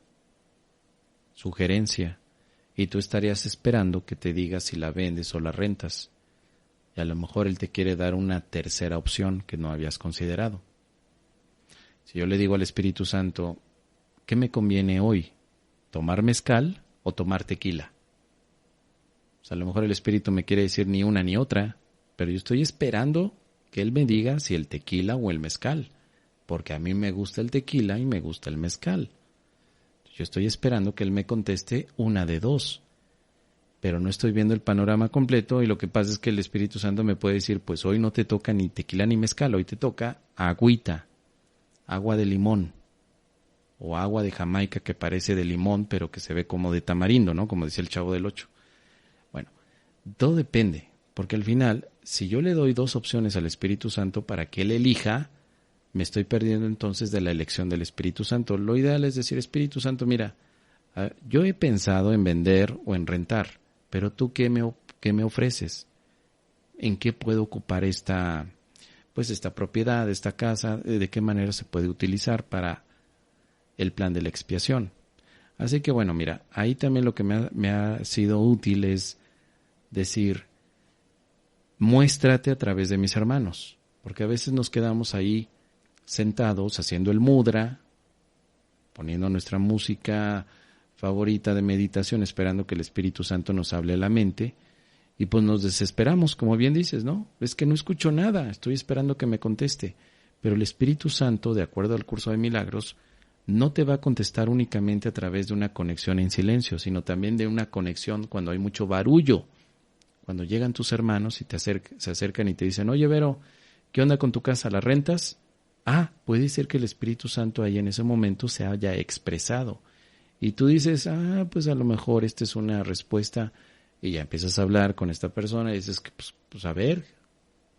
sugerencia y tú estarías esperando que te diga si la vendes o la rentas. Y a lo mejor él te quiere dar una tercera opción que no habías considerado. Si yo le digo al Espíritu Santo, ¿qué me conviene hoy? ¿Tomar mezcal o tomar tequila? O sea, a lo mejor el Espíritu me quiere decir ni una ni otra, pero yo estoy esperando que él me diga si el tequila o el mezcal, porque a mí me gusta el tequila y me gusta el mezcal. Yo estoy esperando que él me conteste una de dos, pero no estoy viendo el panorama completo y lo que pasa es que el Espíritu Santo me puede decir, pues hoy no te toca ni tequila ni mezcal, hoy te toca agüita, agua de limón o agua de Jamaica que parece de limón pero que se ve como de tamarindo, ¿no? Como decía el Chavo del Ocho. Bueno, todo depende, porque al final, si yo le doy dos opciones al Espíritu Santo para que él elija, me estoy perdiendo entonces de la elección del Espíritu Santo. Lo ideal es decir, Espíritu Santo, mira, yo he pensado en vender o en rentar, pero tú qué me ofreces, en qué puedo ocupar esta propiedad, esta casa, de qué manera se puede utilizar para el plan de la expiación. Así que bueno, mira, ahí también lo que me ha sido útil es decir, muéstrate a través de mis hermanos, porque a veces nos quedamos ahí sentados haciendo el mudra, poniendo nuestra música favorita de meditación, esperando que el Espíritu Santo nos hable a la mente, y pues nos desesperamos, como bien dices, ¿no? Es que no escucho nada, estoy esperando que me conteste. Pero el Espíritu Santo, de acuerdo al curso de milagros, no te va a contestar únicamente a través de una conexión en silencio, sino también de una conexión cuando hay mucho barullo. Cuando llegan tus hermanos y se acercan y te dicen, oye Vero, ¿qué onda con tu casa? ¿La rentas? Ah, puede ser que el Espíritu Santo ahí en ese momento se haya expresado. Y tú dices, pues a lo mejor esta es una respuesta. Y ya empiezas a hablar con esta persona y dices, pues a ver,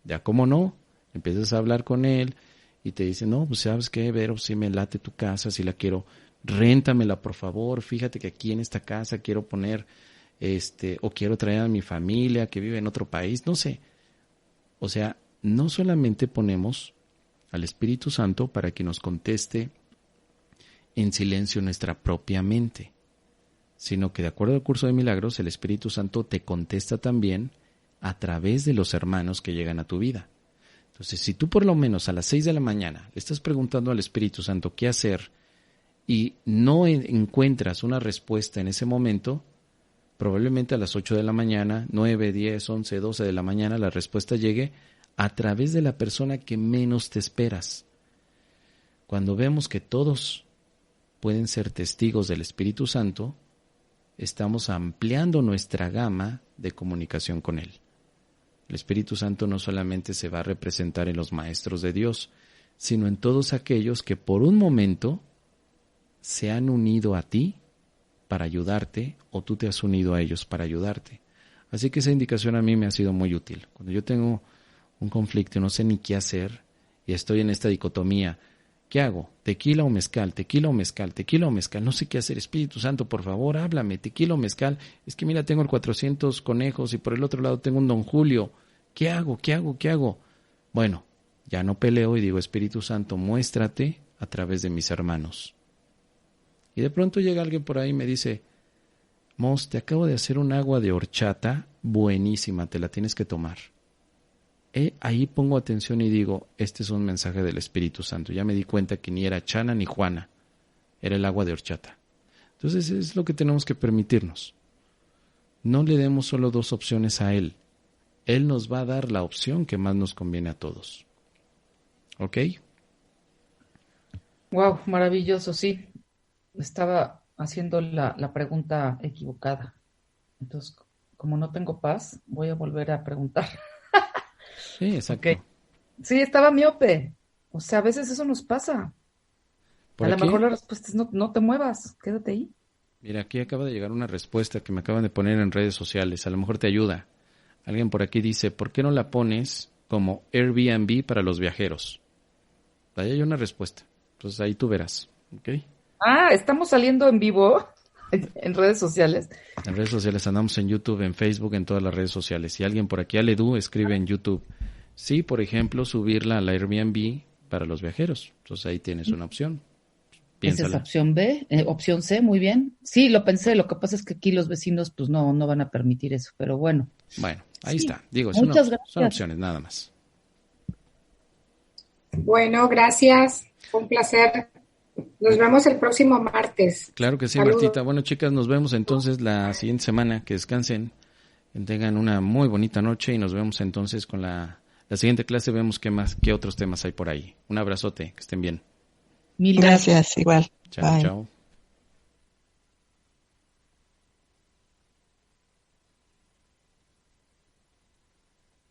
ya cómo no. Empiezas a hablar con él y te dice, no, pues sabes qué, Vero, si me late tu casa, si la quiero, réntamela por favor. Fíjate que aquí en esta casa quiero poner, o quiero traer a mi familia que vive en otro país, no sé. O sea, no solamente ponemos al Espíritu Santo para que nos conteste en silencio nuestra propia mente, sino que de acuerdo al curso de milagros, el Espíritu Santo te contesta también a través de los hermanos que llegan a tu vida. Entonces, si tú por lo menos a las 6 de la mañana le estás preguntando al Espíritu Santo qué hacer y no encuentras una respuesta en ese momento, probablemente a las 8 de la mañana, 9, 10, 11, 12 de la mañana, la respuesta llegue a través de la persona que menos te esperas. Cuando vemos que todos pueden ser testigos del Espíritu Santo, estamos ampliando nuestra gama de comunicación con Él. El Espíritu Santo no solamente se va a representar en los maestros de Dios, sino en todos aquellos que por un momento se han unido a ti para ayudarte o tú te has unido a ellos para ayudarte. Así que esa indicación a mí me ha sido muy útil. Cuando yo tengo un conflicto y no sé ni qué hacer y estoy en esta dicotomía, ¿Qué hago? ¿Tequila o mezcal? ¿Tequila o mezcal? ¿Tequila o mezcal? No sé qué hacer. Espíritu Santo, por favor, háblame. ¿Tequila o mezcal? Es que mira, tengo el 400 conejos y por el otro lado tengo un Don Julio. ¿Qué hago? ¿Qué hago? ¿Qué hago? Bueno, ya no peleo y digo, Espíritu Santo, muéstrate a través de mis hermanos. Y de pronto llega alguien por ahí y me dice, Mos, te acabo de hacer un agua de horchata buenísima, te la tienes que tomar. Ahí pongo atención y digo, este es un mensaje del Espíritu Santo. Ya me di cuenta que ni era Chana ni Juana, era el agua de horchata. Entonces es lo que tenemos que permitirnos. No le demos solo 2 opciones a Él. Él nos va a dar la opción que más nos conviene a todos. ¿Ok? Wow, maravilloso, sí. Estaba haciendo la pregunta equivocada. Entonces, como no tengo paz, voy a volver a preguntar. Sí, exacto. Okay. Sí, estaba miope. O sea, a veces eso nos pasa. ¿Por A lo aquí? mejor la respuesta es no te muevas, quédate ahí. Mira, aquí acaba de llegar una respuesta que me acaban de poner en redes sociales. A lo mejor te ayuda. Alguien por aquí dice, ¿por qué no la pones como Airbnb para los viajeros? Ahí hay una respuesta. Entonces ahí tú verás. ¿Ok? Ah, estamos saliendo en vivo en redes sociales. En redes sociales andamos en YouTube, en Facebook, en todas las redes sociales. Si alguien por aquí, Aledu, escribe en YouTube. Sí, por ejemplo, subirla a la Airbnb para los viajeros. Entonces ahí tienes una opción. Esa es Piénsala. opción B. Opción C, muy bien. Sí, lo pensé. Lo que pasa es que aquí los vecinos pues no van a permitir eso. Pero bueno. Bueno, ahí Sí. está. Digo, Muchas gracias. son opciones nada más. Bueno, gracias. Fue un placer. Nos vemos el próximo martes. Claro que sí, Saludos. Martita. Bueno, chicas, nos vemos entonces la siguiente semana. Que descansen, que tengan una muy bonita noche y nos vemos entonces con la siguiente clase. Vemos qué otros temas hay por ahí. Un abrazote, que estén bien. Mil gracias. Gracias, igual. Chao, Bye. chao.